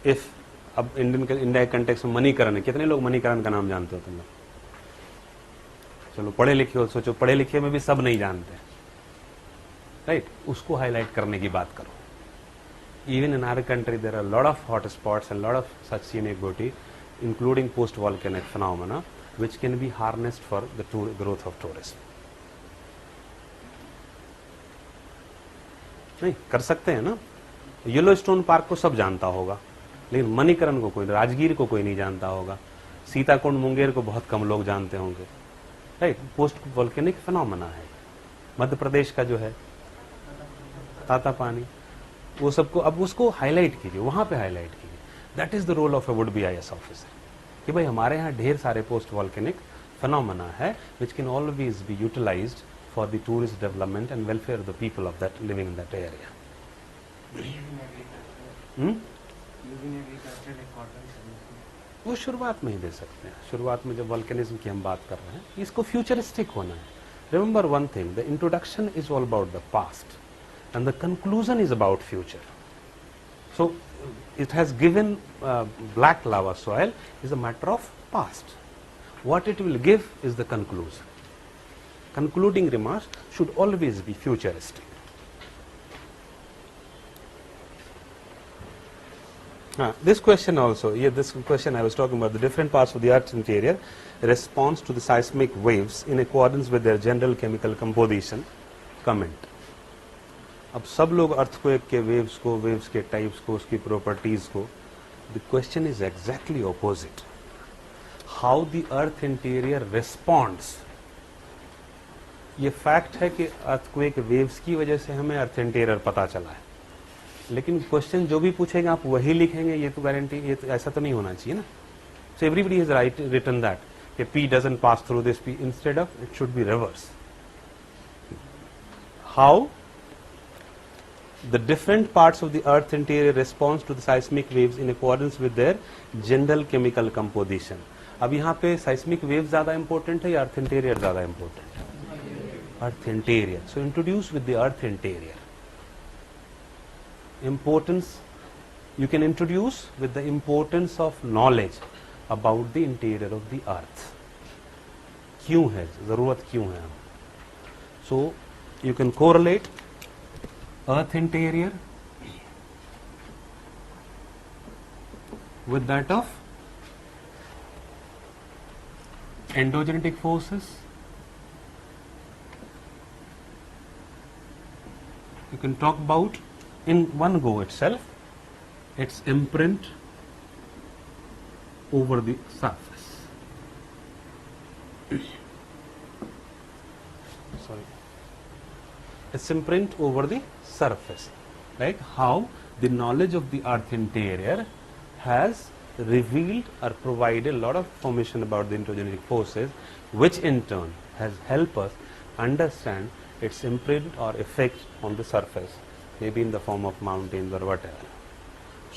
S1: If अब इंडिया कंटेक्स में मणिकरण है, कितने लोग मणिकरण का नाम जानते हो तुम लोग? चलो पढ़े लिखे हो, सोचो पढ़े लिखे में भी सब नहीं जानते, राइट? उसको हाईलाइट करने की बात करो. Even in our country there are lot of hot spots and lot of such scenic beauty including post volcanic phenomena which can be harnessed for the growth of tourism. नहीं कर सकते हैं ना. येलोस्टोन पार्क को सब जानता होगा, लेकिन मणिकरण को कोई, राजगीर को कोई नहीं जानता होगा, सीताकुंड मुंगेर को बहुत कम लोग जानते होंगे, राइट? पोस्ट वॉल्केनिक फिनोमेना है. मध्य प्रदेश का जो है ताता पानी, वो सबको अब उसको हाईलाइट कीजिए, वहां पे हाईलाइट कीजिए. That is the role of a would be IAS officer कि भाई हमारे यहाँ ढेर सारे पोस्ट वॉल्केनिक फिनोमेना है which can always be utilised for the tourist development and welfare of the people of that living in that area. वो शुरुआत में ही दे सकते हैं. शुरुआत में जब वॉल्केनिज्म की हम बात कर रहे हैं, इसको फ्यूचरिस्टिक होना है. Remember one thing, the introduction is all about the past and the conclusion is about future. So it has given black lava soil is a matter of past. What it will give is the conclusion. Concluding remarks should always be futuristic. This question also, this question I was talking about, the different parts of the Earth's interior responds to the seismic waves in accordance with their general chemical composition. Comment. अब सब लोग earthquake के waves को, waves के types को, उसकी properties को, the question is exactly opposite. How the earth interior responds. ये फैक्ट है कि अर्थक्वेक वेव्स की वजह से हमें अर्थ इंटीरियर पता चला है, लेकिन क्वेश्चन जो भी पूछेगा आप वही लिखेंगे, ये तो गारंटी, ये तो ऐसा तो नहीं होना चाहिए ना. So everybody has written that कि P doesn't pass through this P, instead of it should be reverse. How the different parts of the earth interior responds to the seismic waves in accordance with their general chemical composition. अब यहाँ पे seismic waves ज़्यादा important है या earth interior ज़्यादा important है? Earth interior. So introduce with the earth interior. Importance, you can introduce with the importance of knowledge about the interior of the earth. क्यों है, ज़रूरत क्यों है? So you can correlate earth interior with that of endogenetic forces. You can talk about in one go itself its imprint over the surface. Sorry. Its imprint over the surface, like how the knowledge of the earth interior has revealed or provided a lot of information about the endogenetic forces, which in turn has helped us understand its imprint or effect on the surface, maybe in the form of mountains or whatever.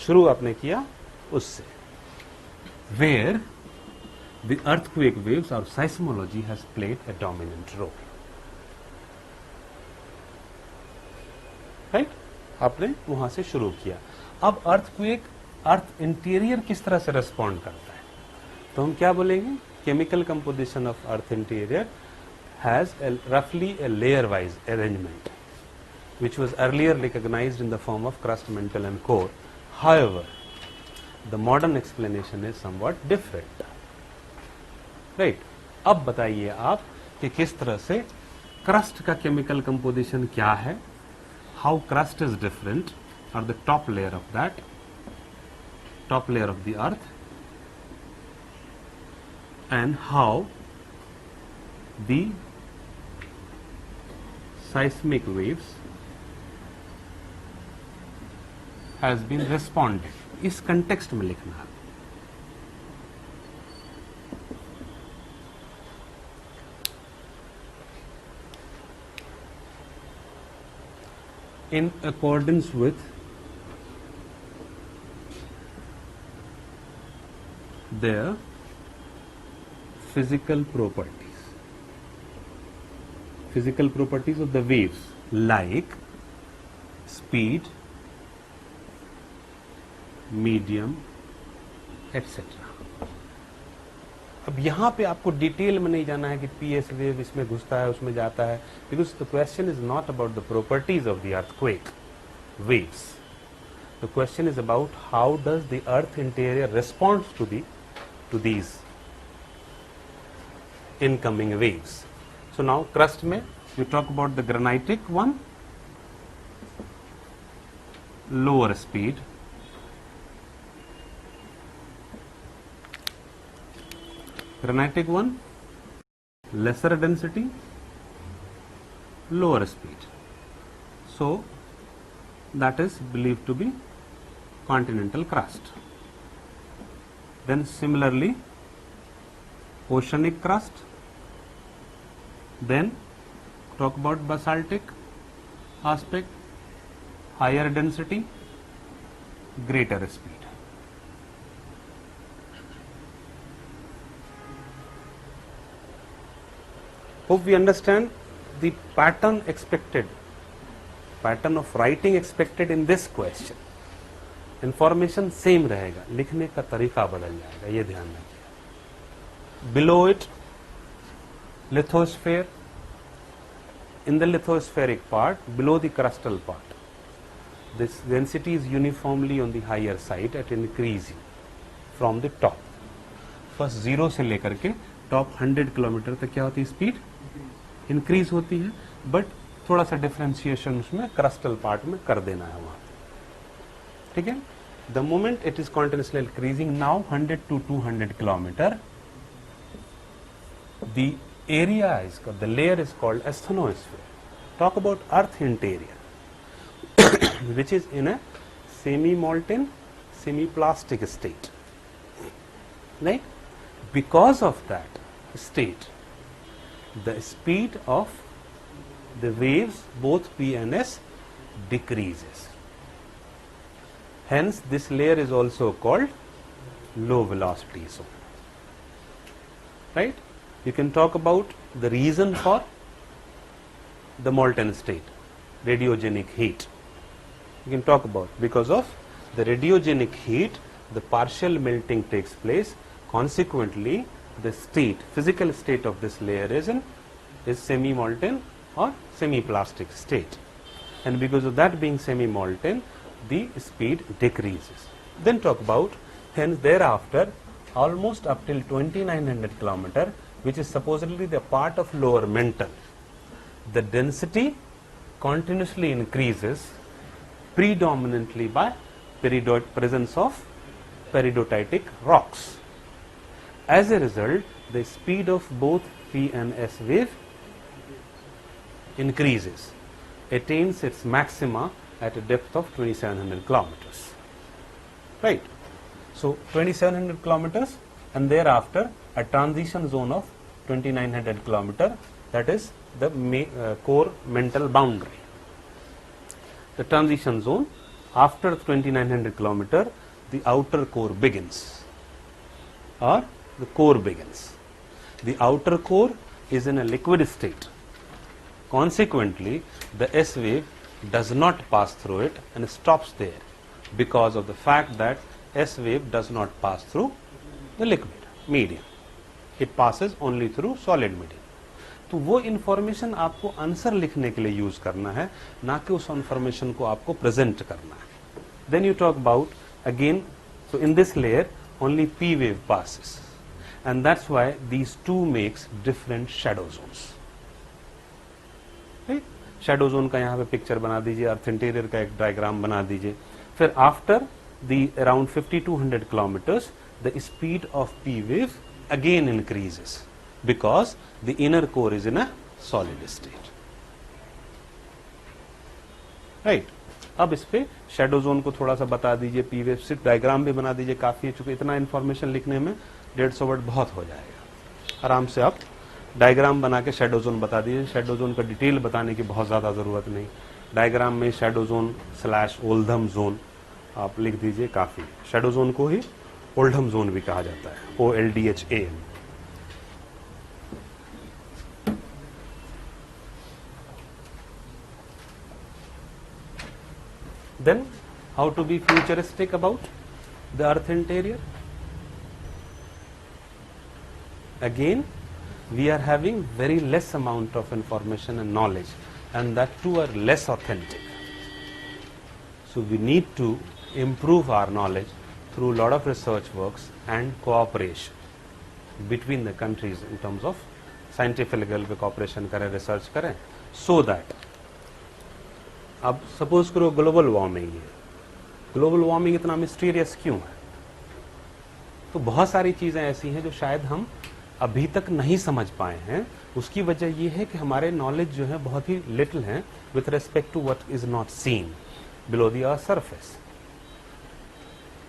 S1: शुरू आपने किया उससे, where the earthquake waves or seismology has played a dominant role. Right? आपने वहां से शुरू किया. अब अर्थक्वेक, अर्थ इंटीरियर किस तरह से रेस्पॉन्ड करता है, तो हम क्या बोलेंगे? Chemical composition of earth interior has रफली a layer wise arrangement which was earlier recognized in the form of crust, mantle and core. However, the modern explanation is somewhat different. Right? अब बताइए आप कि किस तरह से क्रस्ट का chemical composition क्या है, how crust is different, or the top layer of that, top layer of the earth, and how the seismic waves has been responded. इस कंटेक्स्ट में लिखना है. in accordance with their physical properties of the waves like speed, medium, etc. अब यहाँ पे आपको detail में नहीं जाना है कि पीएस वेव इसमें घुसता है उसमें जाता है, because the question is not about the properties of the earthquake waves. The question is about how does the earth interior responds to these incoming waves. So now crust में we talk about the granitic one, lower speed, granitic one, lesser density, lower speed. So that is believed to be continental crust. Then similarly oceanic crust, then talk about basaltic aspect, higher density, greater speed. Hope we understand the pattern of writing expected in this question. Information same रहेगा, लिखने का तरीका बदल जाएगा, ये ध्यान रखिए. Below it, lithosphere. In the lithospheric part, below the crustal part, this density is uniformly on the higher side at increasing from the top. First 0 से लेकर के top 100 किलोमीटर तक क्या होती है स्पीड इंक्रीज होती है, बट थोड़ा सा डिफरेंशिएशन उसमें crustal part में कर देना है वहां. ठीक है. The moment it is continuously increasing now 100 to 200 kilometer, the area is called, the layer is called asthenosphere. Talk about earth interior which is in a semi-molten, semi-plastic state, right? Because of that state, the speed of the waves both P and S decreases. Hence this layer is also called low velocity zone, right? You can talk about the reason for the molten state, radiogenic heat. You can talk about, because of the radiogenic heat, the partial melting takes place. Consequently, the state, physical state of this layer is semi-molten or semi-plastic state. And because of that being semi-molten, the speed decreases. Then talk about, hence thereafter, almost up till 2900 kilometer, which is supposedly the part of lower mantle, the density continuously increases predominantly by presence of peridotitic rocks. As a result, the speed of both P and S wave increases, attains its maxima at a depth of 2700 kilometers. Right? So 2700 kilometers, and thereafter a transition zone of 2900 kilometer, that is the core mantle boundary. The transition zone, after 2900 kilometer, the outer core begins, or the core begins. The outer core is in a liquid state. Consequently, the S wave does not pass through it and stops there, because of the fact that S wave does not pass through the liquid medium. It passes only through solid medium. तो वो information आपको answer लिखने के लिए use करना है, ना कि उस इंफॉर्मेशन को आपको प्रेजेंट करना है. Then you talk about again, so in this layer only P wave passes, and that's why these two makes different shadow zones. Right? Shadow zone का यहाँ पे पिक्चर बना दीजिए, अर्थ इंटीरियर का एक डायग्राम बना दीजिए. फिर after the around 5200 kilometers, the speed of P wave again increases because the inner core is in a solid state. Right? अब इस पे शेडो जोन को थोड़ा सा बता दीजिए, पी वेव सिर्फ डायग्राम भी बना दीजिए, काफी है, चूंकि इतना इन्फॉर्मेशन लिखने में 150 वर्ड बहुत हो जाएगा. आराम से आप डायग्राम बना के शेडो जोन बता दीजिए. शेडो जोन का डिटेल बताने की बहुत ज्यादा जरूरत नहीं. डायग्राम में शैडो जोन स्लैश ओल्धम जोन आप लिख दीजिए, काफी। शैडो जोन को ही ओल्धम जोन भी कहा जाता है, OLDHAM। Then how to be futuristic about the earth interior? Again, we are having very less amount of information and knowledge, and that too are less authentic. So we need to improve our knowledge through a lot of research works and cooperation between the countries in terms of scientific level पे cooperation करें, research करें, so that अब suppose करो global warming है, global warming इतना mysterious क्यों है? तो बहुत सारी चीजें ऐसी हैं जो शायद हम अभी तक नहीं समझ पाए हैं। उसकी वजह यह है कि हमारे नॉलेज जो है बहुत ही लिटिल है with respect to what is not seen below the earth surface.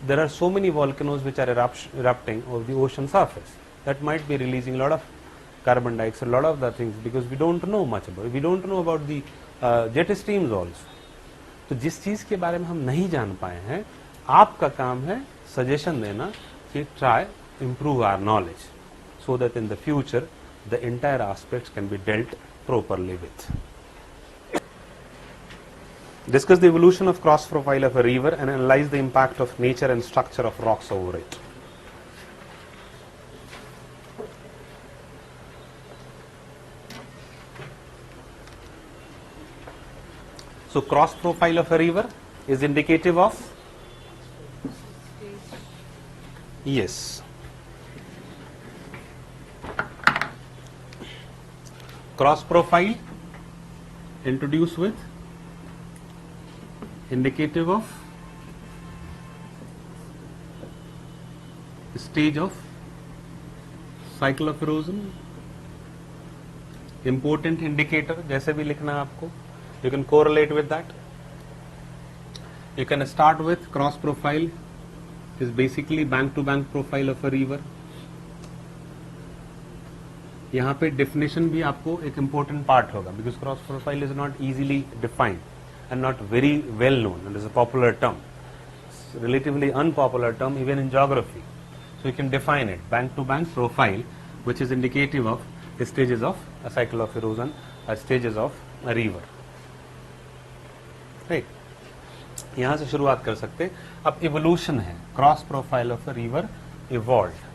S1: There are so many volcanoes which are erupting of the ocean surface that might be releasing a lot of carbon dioxide, a lot of the things, because we don't know much about it. We don't know about the jet streams also. तो जिस चीज के बारे में हम नहीं जान पाए हैं, आपका काम है सजेशन देना कि try improve our knowledge so that in the future the entire aspects can be dealt properly with. Discuss the evolution of cross profile of a river and analyze the impact of nature and structure of rocks over it. So cross profile of a river is indicative of, yes, cross profile introduced with indicative of stage of cycle of erosion, important indicator जैसे भी लिखना है आपको, you can correlate with that. You can start with cross profile is basically bank to bank profile of a river. यहाँ पे definition भी आपको एक important part होगा, because cross profile is not easily defined and not very well known, and is a popular term. It's a relatively unpopular term even in geography. So you can define it, bank to bank profile, which is indicative of the stages of a cycle of erosion, stages of a river. Right. यहाँ से शुरुआत कर सकते। अब evolution है, cross profile of a river evolved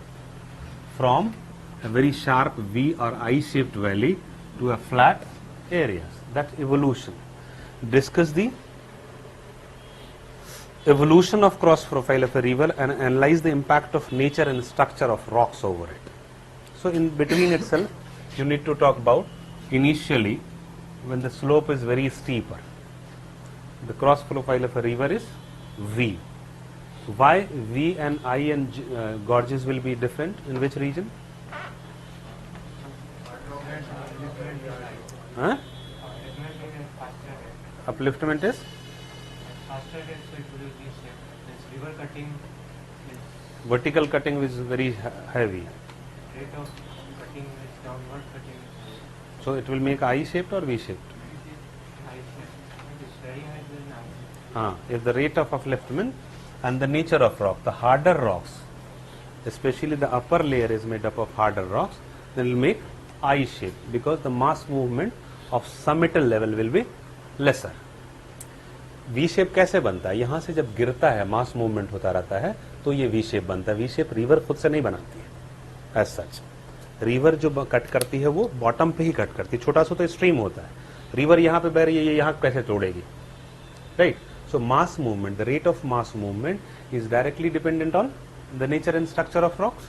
S1: from a very sharp V or I-shaped valley to a flat areas. That's evolution. Discuss the evolution of cross profile of a river and analyze the impact of nature and structure of rocks over it. So in between itself, you need to talk about initially when the slope is very steeper. The cross profile of a river is V. Why V and I and gorges will be different? In which region? Huh? Upliftment is?
S2: Faster rate, so it will be safe. This river cutting is
S1: Vertical cutting is very heavy.
S2: rate of cutting is downward cutting is
S1: So it will make I-shaped or V-shaped?
S2: high shape. It is very high than high.
S1: If the rate of upliftment and the nature of rock, the harder rocks, especially the upper layer is made up of harder rocks, then it will make I-shape because the mass movement of summital level will be lesser. V shape कैसे बनता है? यहाँ से जब गिरता है, mass movement होता रहता है, तो ये वी शेप बनता है। वी शेप रिवर खुद से नहीं बनाती है एज सच। रिवर जो कट करती है वो बॉटम पे ही कट करती है, छोटा सा तो स्ट्रीम होता है। रिवर यहाँ पे बह रही है, ये यहाँ कैसे तोड़ेगी? Right. So mass movement, the rate of mass movement is directly dependent on the nature and structure of rocks.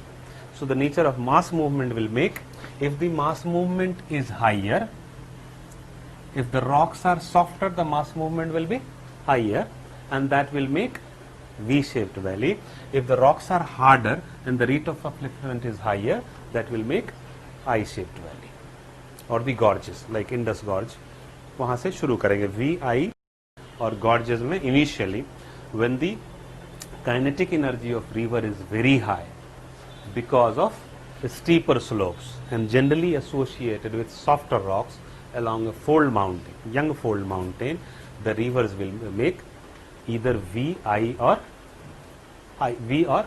S1: So the nature of mass movement will make, if the mass movement is higher, if the rocks are softer, the mass movement will be higher, and that will make V-shaped valley. If the rocks are harder and the rate of upliftment is higher, that will make I-shaped valley, or the gorges like Indus Gorge. वहाँ से शुरू करेंगे V-I और gorges में initially when the kinetic energy of river is very high because of steeper slopes and generally associated with softer rocks along a fold mountain, young fold mountain, the rivers will make either V or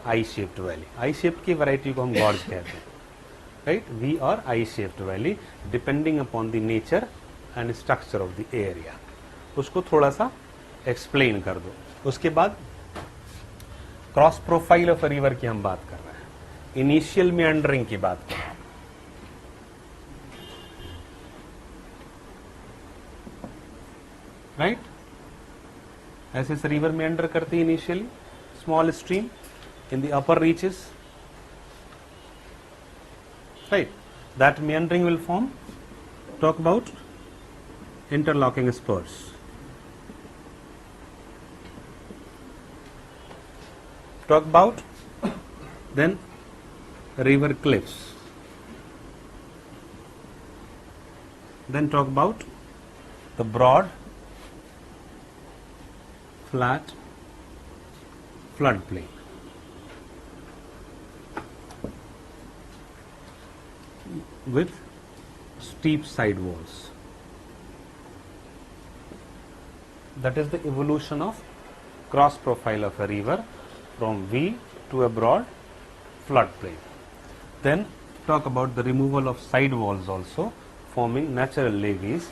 S1: I shaped valley. I shaped की variety को हम gorge कहते हैं, right? V or I shaped valley depending upon the nature and structure of the area. उसको थोड़ा सा explain कर दो. उसके बाद क्रॉस प्रोफाइल ऑफ रिवर की हम बात कर रहे हैं, इनिशियल meandering की बात कर रहे हैं. राइट ऐसे से रिवर में अंडर करती है initially, small stream in the upper reaches, right. That meandering will form, talk about interlocking spurs. Talk about then river cliffs. Then talk about the broad flat floodplain. With steep side walls. That is the evolution of cross profile of a river from V to a broad floodplain. Then talk about the removal of side walls also, forming natural levees,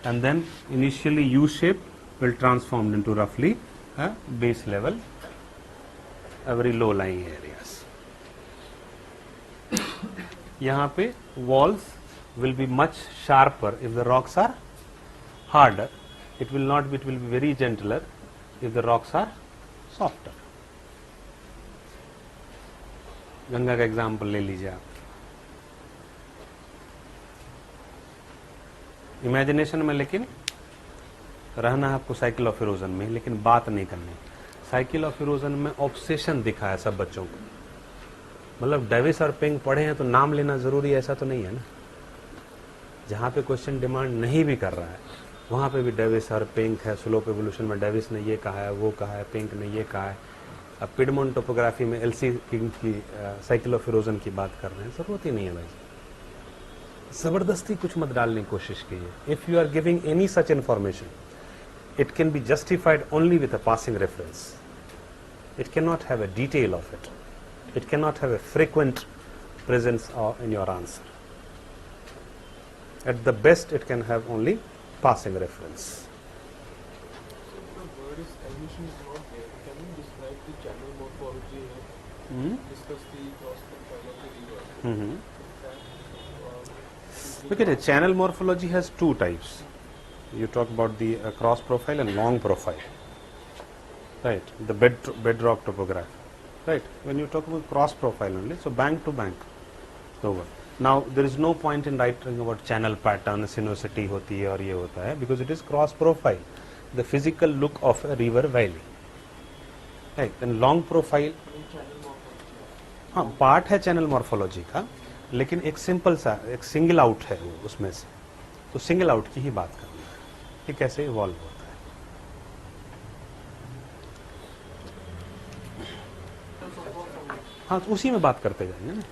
S1: and then initially U shape will transform into roughly a base level, very low lying areas. यहाँ पे walls will be much sharper if the rocks are harder. It will not be, it will be very gentler if the rocks are softer. Ganga का example ले लीजिए आप. Imagination में लेकिन रहना है आपको साइकिल ऑफ इरोजन में, लेकिन बात नहीं करनी. साइकिल ऑफ इरोजन में ऑब्सेशन दिखा है सब बच्चों को. मतलब डेविस और पिंक पढ़े हैं तो नाम लेना जरूरी है, ऐसा तो नहीं है ना. जहाँ पे क्वेश्चन डिमांड नहीं भी कर रहा है वहाँ पे भी डेविस और पिंक है. स्लोप एवोल्यूशन में डेविस ने ये कहा है, वो कहा है, पिंक ने ये कहा है. अब पिडमोंट टोपोग्राफी में एलसी किंग की साइकिल ऑफ इरोजन की बात कर रहे हैं. जरूरत ही नहीं है भाई, जबरदस्ती कुछ मत डालने की कोशिश कीजिए. If you are giving any such information, it can be justified only with a passing reference. It cannot have a detail of it. It cannot have a frequent presence in your answer. At the best, it can have only passing reference.
S4: So the word is evolution is not there. Can you describe the channel morphology here? Discuss the cross profile of the river.
S1: Look at it. Channel morphology has two types. You talk about the cross profile and long profile, right? The bedrock topography, right? When you talk about cross profile only, so bank to bank, over. Now there is no point in writing about channel pattern, sinuosity होती है और ये होता है, because it is cross profile, the physical look of a river valley, right? And long profile, हाँ part है channel morphology का, लेकिन एक सिंपल सा एक सिंगल आउट है वो उसमें से, तो सिंगल आउट की ही बात करनी है कि कैसे इवॉल्व होता है. हाँ तो उसी में बात करते जाएंगे ना,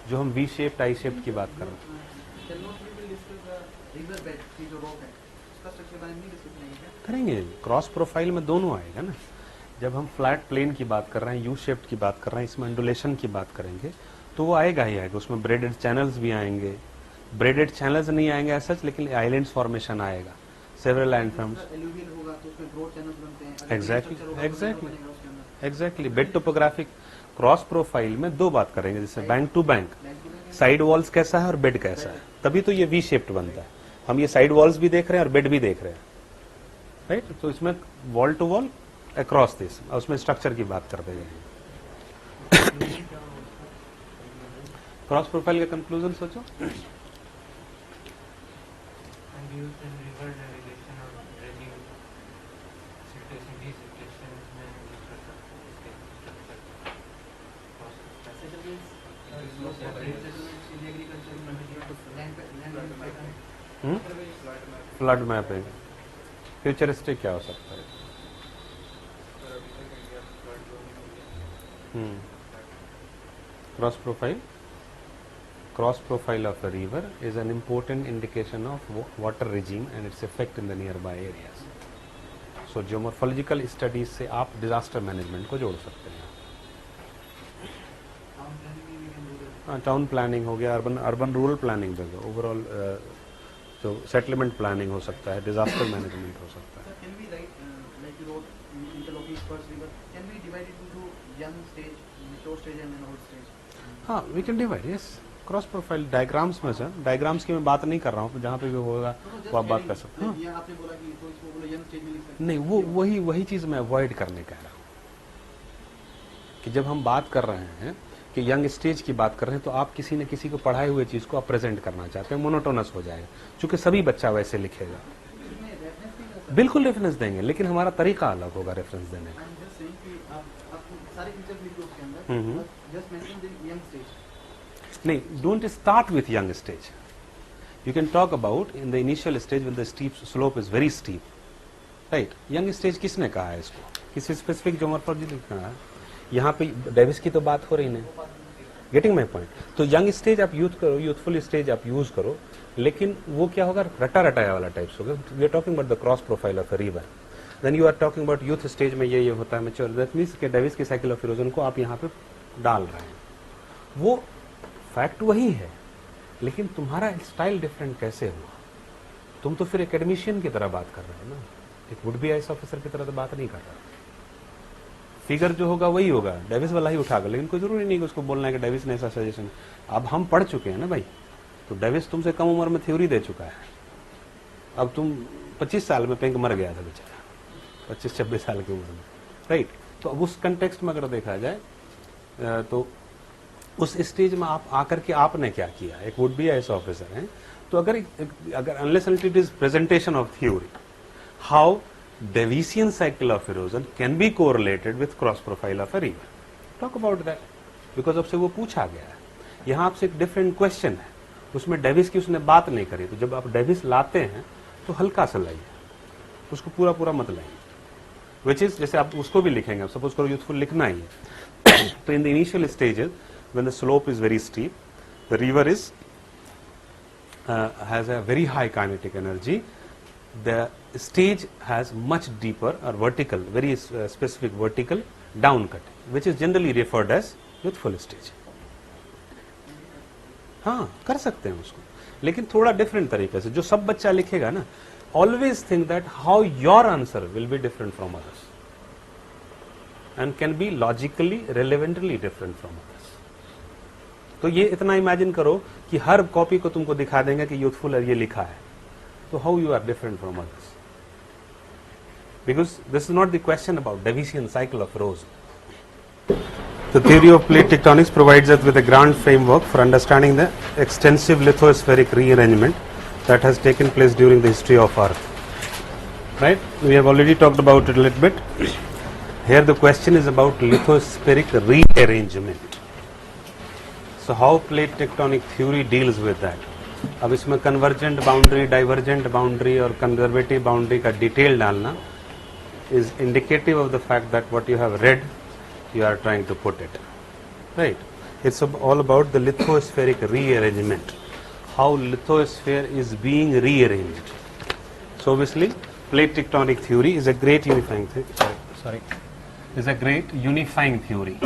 S1: जो हम वी शेप्ड आई शेप्ड की बात कर रहे हैं. करेंगे. क्रॉस प्रोफाइल में दोनों आएगा ना. जब हम फ्लैट प्लेन की बात कर रहे हैं, यू शेप्ड की बात कर रहे हैं, इसमें अंडुलेशन की बात करेंगे, तो वो आएगा ही आएगा. उसमें ब्रेडेड चैनल्स भी आएंगे. ब्रेडेड चैनल्स नहीं आएंगे सच, लेकिन आइलैंड्स फॉर्मेशन आएगा. Several landforms. Exactly. Bed topographic cross profile में दो बात करेंगे, जैसे bank to bank, side walls कैसा है और बेड कैसा है, तभी तो ये वी शेप्ड बनता है. हम ये साइड वॉल्स भी देख रहे हैं और बेड भी देख रहे हैं, राइट? तो इसमें wall to wall across this, उसमें स्ट्रक्चर की बात करते जाएंगे. क्रॉस प्रोफाइल का कंक्लूजन सोचो. फ्लड मैपिंग फ्यूचरिस्टिक क्या हो सकता है? Cross profile of a river is an important indication of water regime and its effect in the nearby areas. So geomorphological studies से आप डिजास्टर मैनेजमेंट को जोड़ सकते हैं। टाउन प्लानिंग हो गया, अर्बन रूरल प्लानिंग हो गया, ओवरऑल जो सेटलमेंट प्लानिंग हो सकता है, डिजास्टर मैनेजमेंट हो सकता है।
S5: Sir, can we write, like you wrote, interlocking first river, can we divide it into young stage, mature stage and then old stage?
S1: हाँ, we can divide, yes, cross profile diagrams में sir, diagrams की मैं बात नहीं कर रहा हूँ, जहाँ पे भी होगा वो आप बात कर सकते हैं।
S5: ये आपने बोला कि तो इसको बोलो यंग स्टेज में लिख सकते
S1: नहीं, वो वही चीज़ मैं अवॉइड करने कह रहा हूँ कि जब हम बात कर रहे हैं कि यंग स्टेज की बात कर रहे हैं तो आप किसी न किसी को पढ़ाए हुए चीज़ को आप प्रेजेंट करना चाहते हैं, मोनोटोनस हो जाएगा, क्योंकि सभी बच्चा वैसे लिखेगा।
S5: इसमें रेफरेंस नहीं कर
S1: बिल्कुल रेफरेंस देंगे, लेकिन हमारा तरीका अलग होगा रेफरेंस देने का।
S5: आई एम जस्ट सेइंग कि आप सारे फीचर्स लिख दो उसके अंदर, just mention the young stage.
S1: नहीं, don't start with young stage, you can talk about in the initial stage when the steep slope is very steep, right. Young stage किसने कहा है इसको, किसी स्पेसिफिक जियोमॉर्फोलॉजी ने कहा है? यहाँ पे डेविस की तो बात हो रही नहीं, गेटिंग माई पॉइंट। तो यंग स्टेज आप यूज करो, यूथफुल स्टेज आप यूज करो, लेकिन वो क्या होगा, रटा रटाया वाला टाइप्स होगा। We are talking about the cross profile of a river, then you are talking about youth stage में ये होता है मैच्योर, दैट मीन्स के डेविस की साइकिल ऑफ इरोजन को आप यहाँ पे डाल रहे हैं। वो फैक्ट वही है, लेकिन तुम्हारा स्टाइल डिफरेंट कैसे हुआ? तुम तो फिर एकेडमिशियन की तरह बात कर रहे हो ना, एक वुड बी आईएएस ऑफिसर की तरह तो बात नहीं कर रहा। फिगर जो होगा वही होगा, डेविस वाला ही उठागा, लेकिन कोई जरूरी नहीं कि उसको बोलना है कि डेविस ने ऐसा सजेशन। अब हम पढ़ चुके हैं ना भाई, तो डेविस तुमसे कम उम्र में थ्योरी दे चुका है। अब तुम 25 साल में पिंक मर गया था बेचारा, 25-26 साल की उम्र में, राइट। तो अब उस कंटेक्स्ट में अगर देखा जाए तो उस स्टेज में आप आकर के आपने क्या किया, एक वुड बी आईएएस ऑफिसर हैं, तो अगर unless and it is presentation of theory, how Davisian cycle of erosion can be correlated with cross profile of a river. Talk about that, because अब से वो पूछा गया है। यहाँ आपसे एक डिफरेंट क्वेश्चन है, उसमें डेविस की उसने बात नहीं करी, तो जब आप डेविस लाते हैं तो हल्का सा लाइए, उसको पूरा मत लाइए, विच इज जैसे आप उसको भी लिखेंगे, सपोज करो यूथफुल लिखना ही है, तो इन the initial stages when the slope is very steep, the river is has a very high kinetic energy, the stage has much deeper or vertical, very specific vertical down cut, which is generally referred as youthful stage. हाँ, कर सकते हैं उसको, लेकिन थोड़ा different तरीके से। जो सब बच्चा लिखेगा ना, always think that how your answer will be different from others and can be logically relevantly different from others. तो ये इतना इमेजिन करो कि हर कॉपी को तुमको दिखा देंगे कि यूथफुल ये लिखा है, so how you are different from others? Because this is not the question about Davisian cycle of erosion. The theory of plate tectonics provides us with a grand framework for understanding the extensive lithospheric rearrangement that has taken place during the history of Earth. Right? We have already talked about it a little bit. Here the question is about lithospheric rearrangement. So how plate tectonic theory deals with that? अब इसमें convergent boundary, divergent boundary और conservative boundary का detail डालना is indicative of the fact that what you have read, you are trying to put it. Right? It's all about the lithospheric rearrangement. How lithosphere is being rearranged. So obviously, plate tectonic theory is a great unifying theory. Is a great unifying theory.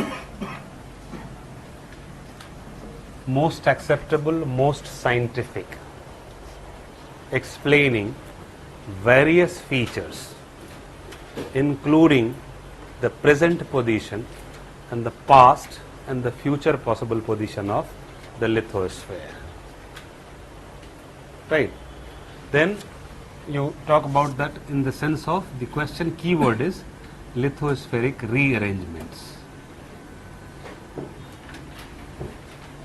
S1: Most acceptable, most scientific, explaining various features, including the present position and the past and the future possible position of the lithosphere. Right? Then you talk about that in the sense of the question keyword is lithospheric rearrangements.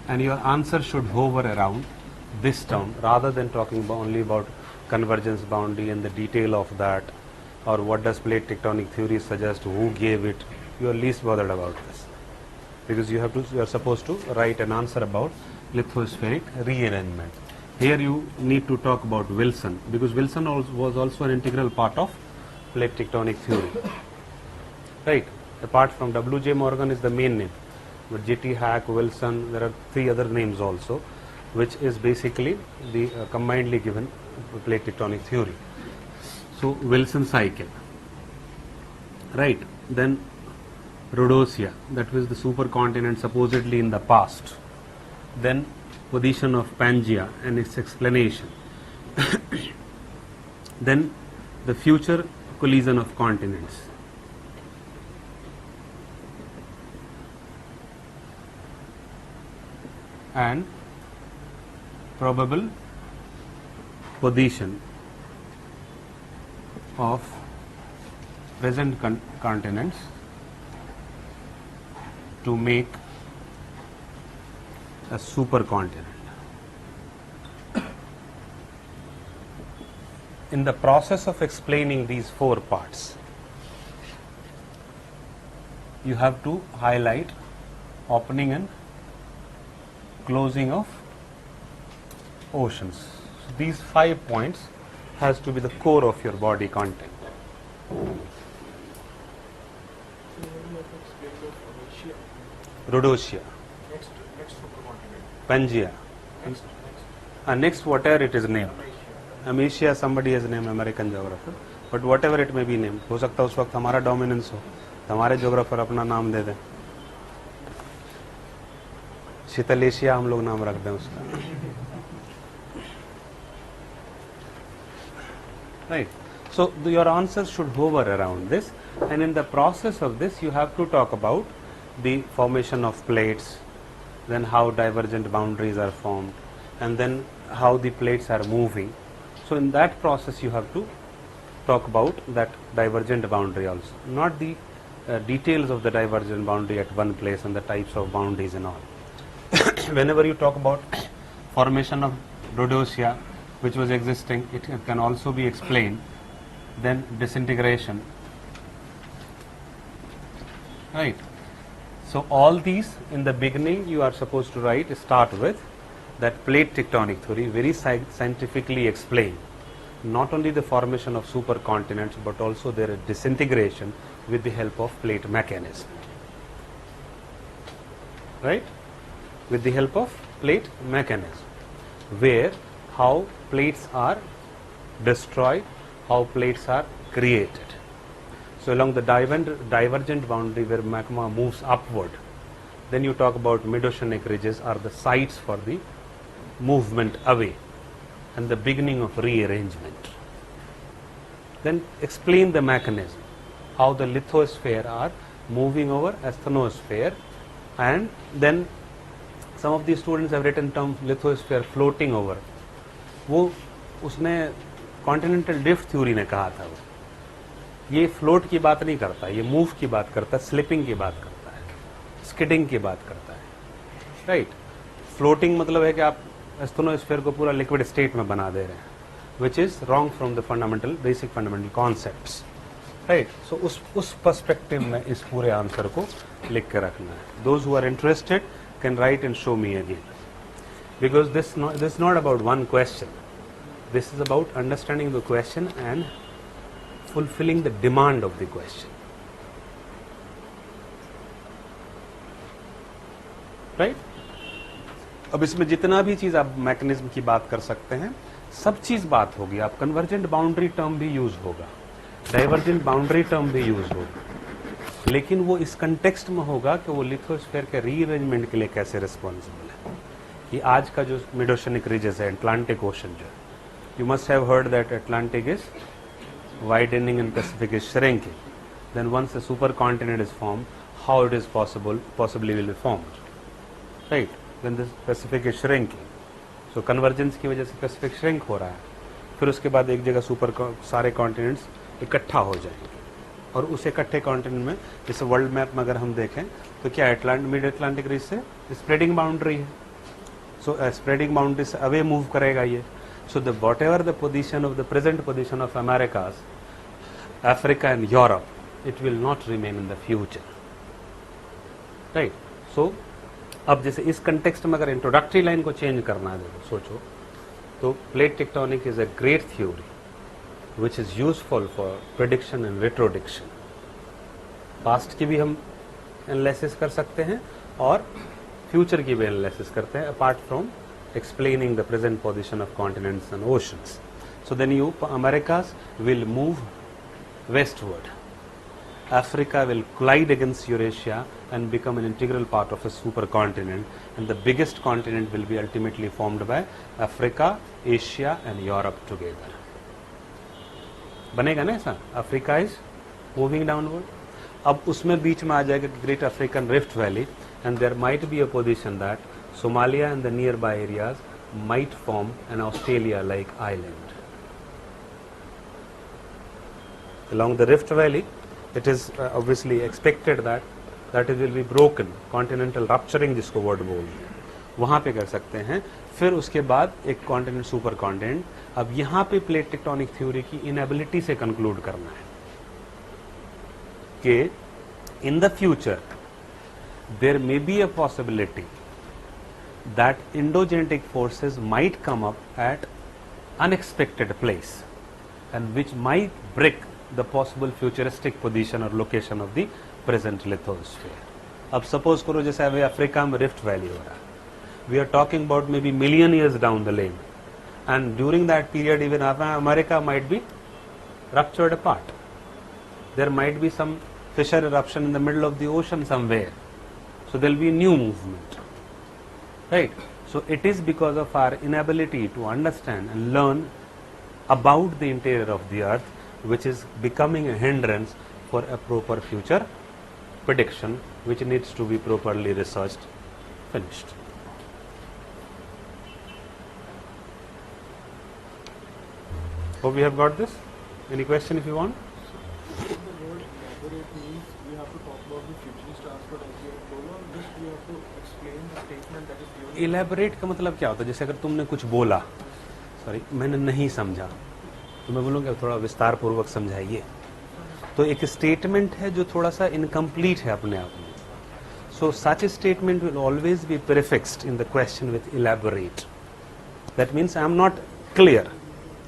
S1: And your answer should hover around this term rather than talking only about convergence boundary and the detail of that, or what does plate tectonic theory suggest, who gave it. You are least bothered about this, because you are supposed to write an answer about lithospheric rearrangement. Here you need to talk about Wilson, because Wilson was also an integral part of plate tectonic theory. Right? Apart from W.J. Morgan is the main name, but J.T. Hack, Wilson, there are 3 other names also, which is basically the combinedly given plate tectonic theory. So Wilson cycle, right? Then Rhodesia, that was the supercontinent supposedly in the past. Then position of Pangaea and its explanation. Then the future collision of continents. And probable position of present continents to make a supercontinent. In the process of explaining these four parts, you have to highlight opening and closing of oceans. So these 5 points has to be the core of your body content.
S4: So when you have explained of Asia,
S1: Rhodesia,
S4: next supercontinent.
S1: Pangaea, next whatever it is named. Asia, somebody has named American geographer, but whatever it may be named, हो सकता है उस वक्त हमारा dominance हो, हमारे geographer अपना नाम दे दें, शीतल एशिया हम लोग नाम रख दें उसका, right? So your answers should hover around this, and in the process of this you have to talk about the formation of plates, then how divergent boundaries are formed, and then how the plates are moving. So in that process you have to talk about that divergent boundary also, not the details of the divergent boundary at one place and the types of boundaries and all. Whenever you talk about formation of Rhodesia, which was existing, it can also be explained. Then disintegration, right? So all these in the beginning you are supposed to write, start with that plate tectonic theory, very scientifically explain not only the formation of supercontinents but also their disintegration with the help of plate mechanism, right? With the help of plate mechanism, where how plates are destroyed, how plates are created. So along the divergent boundary where magma moves upward, then you talk about mid-oceanic ridges are the sites for the movement away and the beginning of rearrangement. Then explain the mechanism, how the lithosphere are moving over asthenosphere, and then some of the students have written term lithosphere floating over. वो उसने continental drift theory ने कहा था, वो ये float की बात नहीं करता, ये मूव की बात करता है, स्लिपिंग की बात करता है, स्किडिंग की बात करता है, राइट? फ्लोटिंग मतलब है कि आप एस्थेनोस्फीयर को पूरा लिक्विड स्टेट में बना दे रहे हैं, which is wrong from the fundamental basic fundamental concepts, right? So उस पर्सपेक्टिव में इस पूरे आंसर को लिख के रखना है. Those who are interested can write and show me again, because this is not about one question. This is about understanding the question and fulfilling the demand of the question, right? अब इसमें जितना भी चीज आप mechanism की बात कर सकते हैं, सब चीज बात होगी. आप कन्वर्जेंट बाउंड्री टर्म भी यूज होगा, डाइवर्जेंट बाउंड्री टर्म भी यूज होगा, लेकिन वो इस कंटेक्स्ट में होगा कि वो लिथोस्फीयर के रीअरेंजमेंट के लिए कैसे रिस्पॉन्सिबल है. कि आज का जो मिड ओशनिक रीजस है, अटलांटिक ओशन जो, you must have heard that Atlantic is widening and Pacific is shrinking. Then once a supercontinent is formed, how it is possibly will be formed, right? When the Pacific is shrinking, so convergence की वजह से Pacific shrink हो रहा है, फिर उसके बाद एक जगह सारे कॉन्टिनेंट्स इकट्ठा हो जाएंगे, और उस इकट्ठे कॉन्टिनेंट में जैसे वर्ल्ड मैप में अगर हम देखें तो क्या मिड अटलांटिक रीज से स्प्रेडिंग बाउंड्री है. सो स्प्रेडिंग बाउंड्री से अवे मूव करेगा ये. So the whatever the position of the present position of Americas, Africa and Europe, it will not remain in the future, right? So अब जैसे इस context में अगर इंट्रोडक्टरी लाइन को चेंज करना है, सोचो तो plate tectonic is a great theory which is useful for prediction and retrodiction. Past की भी हम एनालिसिस कर सकते हैं और फ्यूचर की भी एनालिसिस करते हैं, apart from explaining the present position of continents and oceans. So then Americas will move westward, Africa will collide against Eurasia and become an integral part of a supercontinent, and the biggest continent will be ultimately formed by Africa, Asia and Europe together. बनेगा ना ऐसा? Africa is moving downward. अब उसमें बीच में आ जाएगा Great African Rift Valley, and there might be a position that Somalia and the nearby areas might form an Australia-like island. Along the Rift Valley, it is obviously expected that it will be broken, continental rupturing जिसको word बोल रहे हैं, वहाँ पे कर सकते हैं. फिर उसके बाद एक कॉन्टिनेंट सुपर कॉन्टिनेंट. अब यहाँ पे प्लेट टेक्टोनिक थ्योरी की इनएबिलिटी से कंक्लूड करना है कि in the future there may be a possibility that endogenetic forces might come up at unexpected place and which might break the possible futuristic position or location of the present lithosphere. अब suppose करो जैसे अभी Africa में rift valley हो रहा है, we are talking about maybe million years down the lane, and during that period even America might be ruptured apart. There might be some fissure eruption in the middle of the ocean somewhere, so there will be new movement. Right? So it is because of our inability to understand and learn about the interior of the earth which is becoming a hindrance for a proper future prediction, which needs to be properly researched, finished. Hope we have got this. Any question if you want?
S4: So the word elaborate means we have to talk about the futurist aspect as you have told, or just we have to explain the statement that is given.
S1: Elaborate का मतलब क्या होता है? जैसे अगर तुमने कुछ बोला, सॉरी मैंने नहीं समझा, तो मैं बोलूँगा थोड़ा विस्तार पूर्वक समझाइए. तो एक स्टेटमेंट है जो थोड़ा सा इनकम्प्लीट है अपने आप में. So such a statement will always be prefixed in the question with elaborate. That means I am not clear.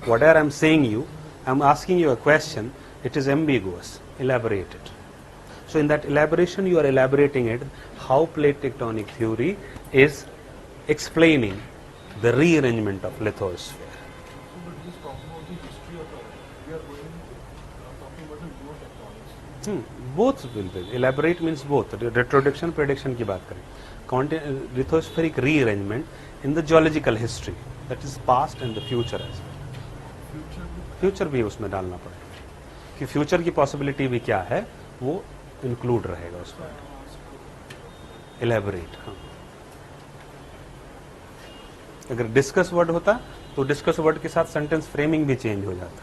S1: Whatever I am saying you, I am asking you a question, it is ambiguous. Elaborate it. So in that elaboration you are elaborating it, how plate tectonic theory is explaining the rearrangement of lithosphere.
S4: So but just talking about the history of Earth, we are going talking about the geotectonics.
S1: Both will be. Elaborate means both. Retroduction, prediction की बात करें. Lithospheric rearrangement in the geological history, that is past and the future as well. Future भी उसमें डालना पड़ेगा कि future की possibility भी क्या है, वो इंक्लूड रहेगा उसमें. इलेबोरेट. हाँ, अगर डिस्कस वर्ड होता तो डिस्कस वर्ड के साथ सेंटेंस फ्रेमिंग भी चेंज हो जाता.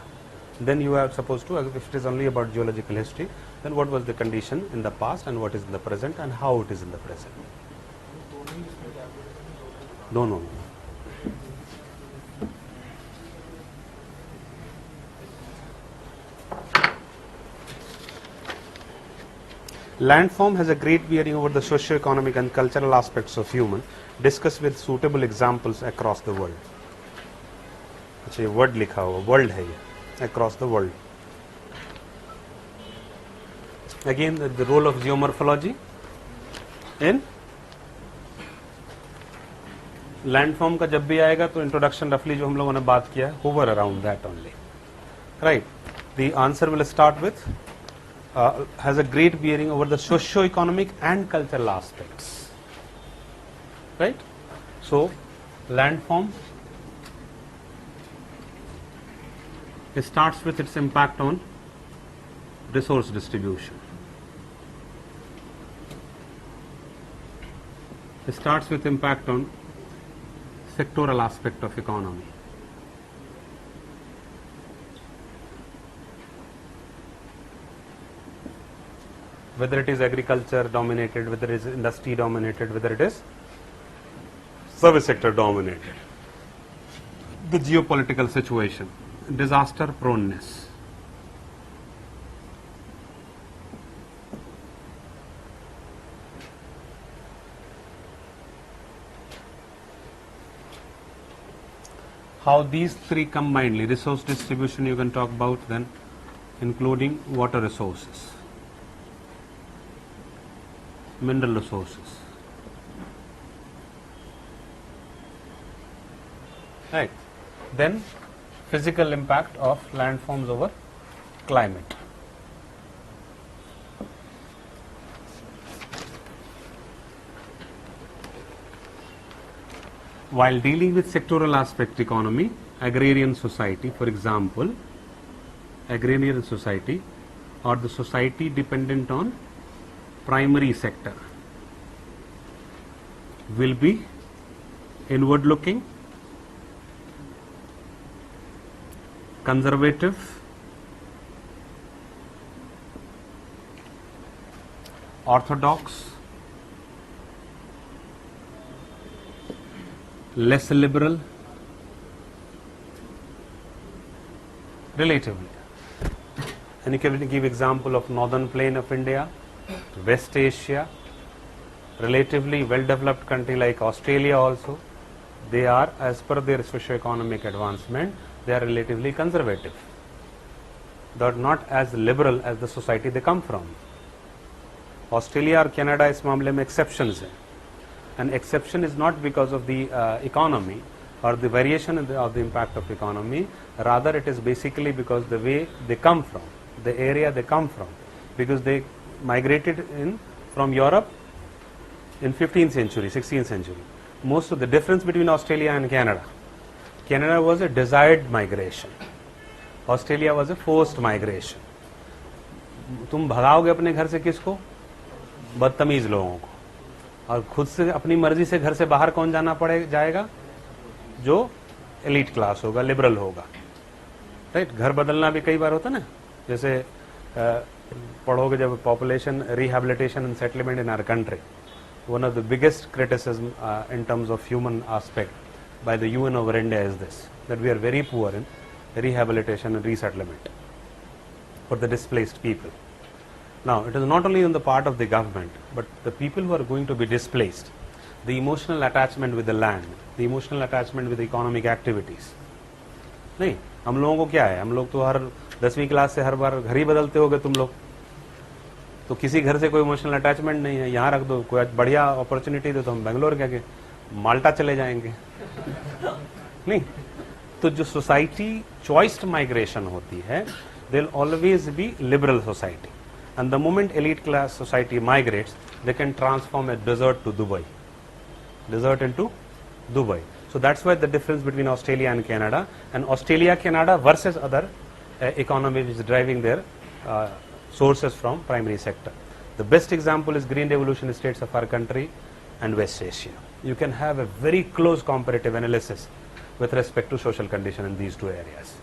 S1: Then you are suppose to, if it is only about geological history, then what was the condition in the past and what is in the present and how it is in the present. दोनों. Landform has a great bearing over the socio-economic and cultural aspects of human, discussed with suitable examples across the world. अच्छा ये word लिखा हुआ, world है ये, across the world. Again the role of geomorphology in landform का जब भी आएगा तो introduction roughly जो हम लोगों ने बात किया है, hover around that only. Right? The answer will start with has a great bearing over the socio-economic and cultural aspects. Right? So, landform starts with its impact on resource distribution. It starts with impact on sectoral aspect of economy. Whether it is agriculture dominated, whether it is industry dominated, whether it is service sector dominated. The geopolitical situation, disaster proneness. How these three combinedly, resource distribution you can talk about, then including water resources, mineral resources. Right. Then physical impact of landforms over climate. while dealing with sectoral aspect economy, agrarian society, for example, agrarian society or the society dependent on primary sector will be inward looking, conservative, orthodox, less liberal, relatively. And you can give example of northern plain of India, West Asia, relatively well developed country like Australia also. They are, as per their socio-economic advancement, they are relatively conservative. They are not as liberal as the society they come from. Australia और Canada इस मामले में exceptions है. And exception is not because of the economy or the variation of the impact of economy, rather it is basically because the way they come from, the area they come from, because they migrated in from Europe in 15th century, 16th century. Most of the difference between Australia and Canada was a desired migration. Australia was a forced migration. तुम भगाओगे अपने घर से किसको? बदतमीज लोगों को. और खुद से अपनी मर्जी से घर से बाहर कौन जाना जाएगा? जो एलीट क्लास होगा, लिबरल होगा. राइट? घर बदलना भी कई बार होता है ना. जैसे पढ़ोगे जब population rehabilitation and settlement in our country, one of the biggest criticism in terms of human aspect by the UN over India is this, that we are very poor in rehabilitation and resettlement for the displaced people. Now, it is not only on the part of the government, but the people who are going to be displaced, the emotional attachment with the land, the emotional attachment with the economic activities. नहीं, हम लोगों को क्या है? हम लोग तो हर 10वीं क्लास से हर बार घर ही बदलते होगे तुम लोग. तो किसी घर से कोई इमोशनल अटैचमेंट नहीं है. यहाँ रख दो, कोई बढ़िया अपॉर्चुनिटी दे तो हम बेंगलोर क्या के माल्टा चले जाएंगे. नहीं, तो जो सोसाइटी चॉइस्ड माइग्रेशन होती है, they will always be liberal society. And the moment elite class society migrates, they can transform a desert to Dubai. Desert into Dubai. So that's why the difference between Australia and Canada, and Australia, Canada versus other economies which is driving their sources from primary sector. The best example is green revolution states of our country and West Asia. You can have a very close comparative analysis with respect to social condition in these two areas.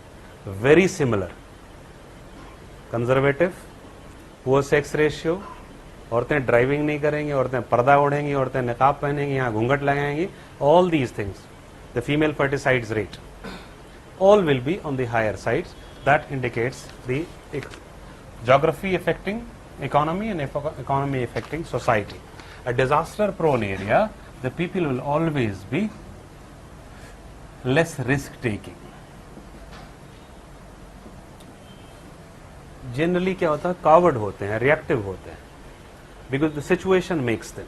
S1: Very similar. Conservative, poor sex ratio, औरतें driving नहीं करेंगी, औरतें पर्दा ओढ़ेंगी, औरतें निकाब पहनेंगी, यहाँ घूंघट लगाएंगी. All these things, the female foeticides rate, all will be on the higher sides. That indicates the geography affecting economy and economy affecting society. A disaster prone area, the people will always be less risk taking. Generally क्या होता है? Coward होते हैं, reactive होते हैं, because the situation makes them.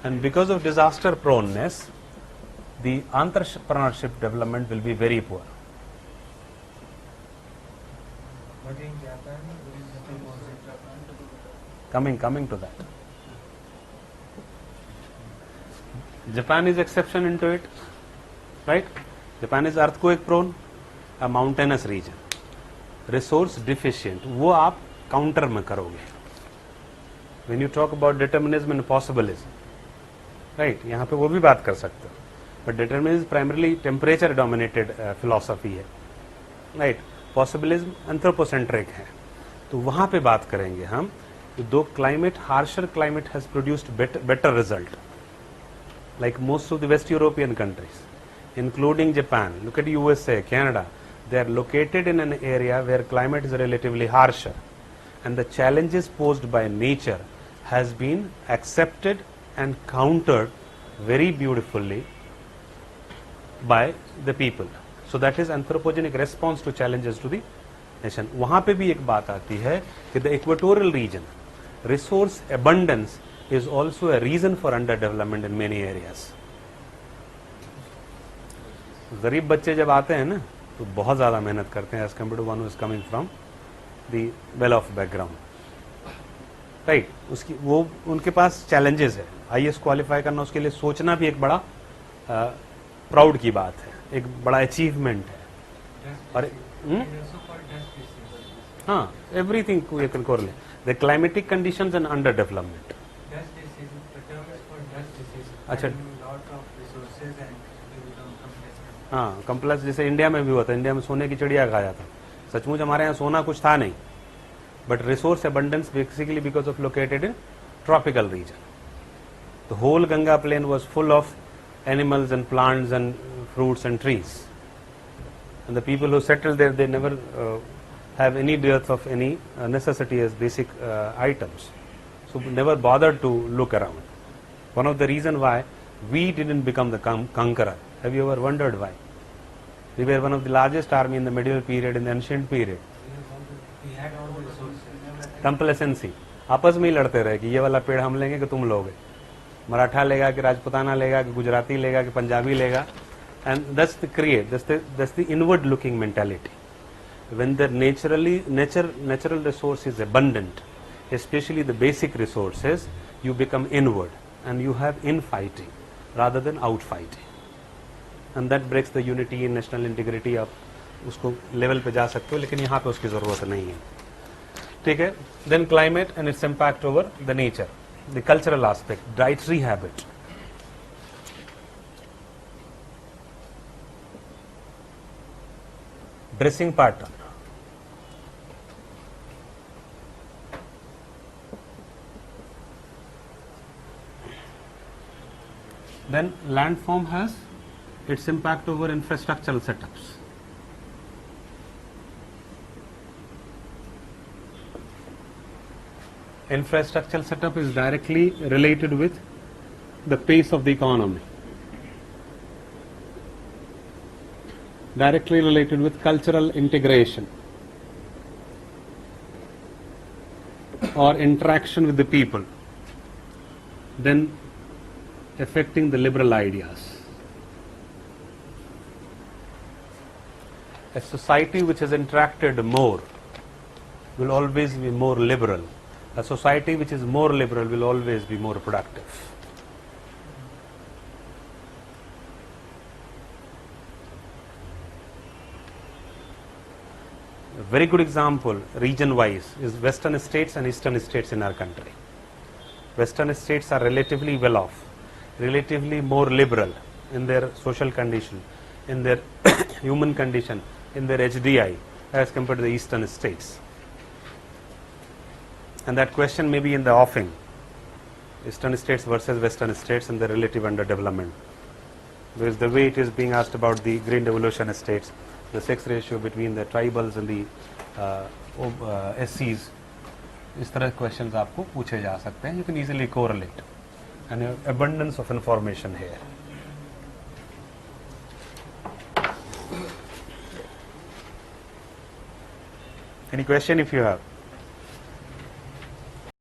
S1: And because of disaster proneness, the entrepreneurship development will be very poor.
S2: But in Japan, there is nothing more than
S1: Coming to that. Japan is exception into it, right? Japan is earthquake prone, a mountainous region, resource deficient. वो आप counter में करोगे. When you talk about determinism and possibilism, right? यहाँ पे वो भी बात कर सकते हो. But determinism is primarily temperature dominated philosophy है, right? Possibilism anthropocentric है. तो वहाँ पे बात करेंगे हम. Though climate, harsher climate has produced better result, like most of the West European countries, including Japan. Look at USA, Canada. They are located in an area where climate is relatively harsher, and the challenges posed by nature has been accepted and countered very beautifully by the people. So that is anthropogenic response to challenges to the nation. वहाँ पे भी एक बात आती है कि the equatorial region, resource abundance is also a reason for underdevelopment in many areas. गरीब बच्चे जब आते हैं ना तो बहुत ज़्यादा मेहनत करते हैं as compared to one who is coming from the well-off background, right? उसकी वो उनके पास challenges है. IAS क्वालिफाई करना, उसके लिए सोचना भी एक बड़ा प्राउड की बात है, एक बड़ा अचीवमेंट है. और हाँ, everything you can correlate. The climatic conditions and under development. अच्छा. हाँ, कम्प्लेक्स जैसे इंडिया में भी हुआ था. इंडिया में सोने की चिड़िया खाया था. सचमुच हमारे यहाँ सोना कुछ था नहीं, but resource abundance basically because of located in tropical region. The whole Ganga plain was full of animals and plants and fruits and trees. And the people who settled there, they never have any dearth of any necessity as basic items. So never bothered to look around. One of the reason why we didn't become the conqueror. Have you ever wondered why? We were one of the largest army in the medieval period, in the ancient period. Complacency. आपस में ही लड़ते रहे कि ये वाला पेड़ हम लेंगे कि तुम लोगे, मराठा लेगा कि राजपुताना लेगा कि गुजराती लेगा कि पंजाबी लेगा. And that's the create, that's the inward looking mentality. When the natural resource is abundant, especially the basic resources, you become inward and you have infighting rather than outfighting. And that breaks the unity and national integrity. आप उसको level पे जा सकते हो, लेकिन यहाँ पे उसकी ज़रूरत नहीं है. ठीक है. Then climate and its impact over the nature. The cultural aspect, dietary habit. Dressing pattern. Then landform has its impact over infrastructural setups. Infrastructural setup is directly related with the pace of the economy, directly related with cultural integration or interaction with the people, then affecting the liberal ideas. A society which has interacted more will always be more liberal. A society which is more liberal will always be more productive. A very good example, region-wise, is western states and eastern states in our country. Western states are relatively well off, relatively more liberal in their social condition, in their human condition, in their HDI as compared to the eastern states. And that question may be in the offing, eastern states versus western states and the relative underdevelopment. Because the way it is being asked about the green devolution states, the sex ratio between the tribals and the SCs, इस तरह questions आपको पूछे जा सकते हैं. You can easily correlate. And abundance of information here. Any question if you have?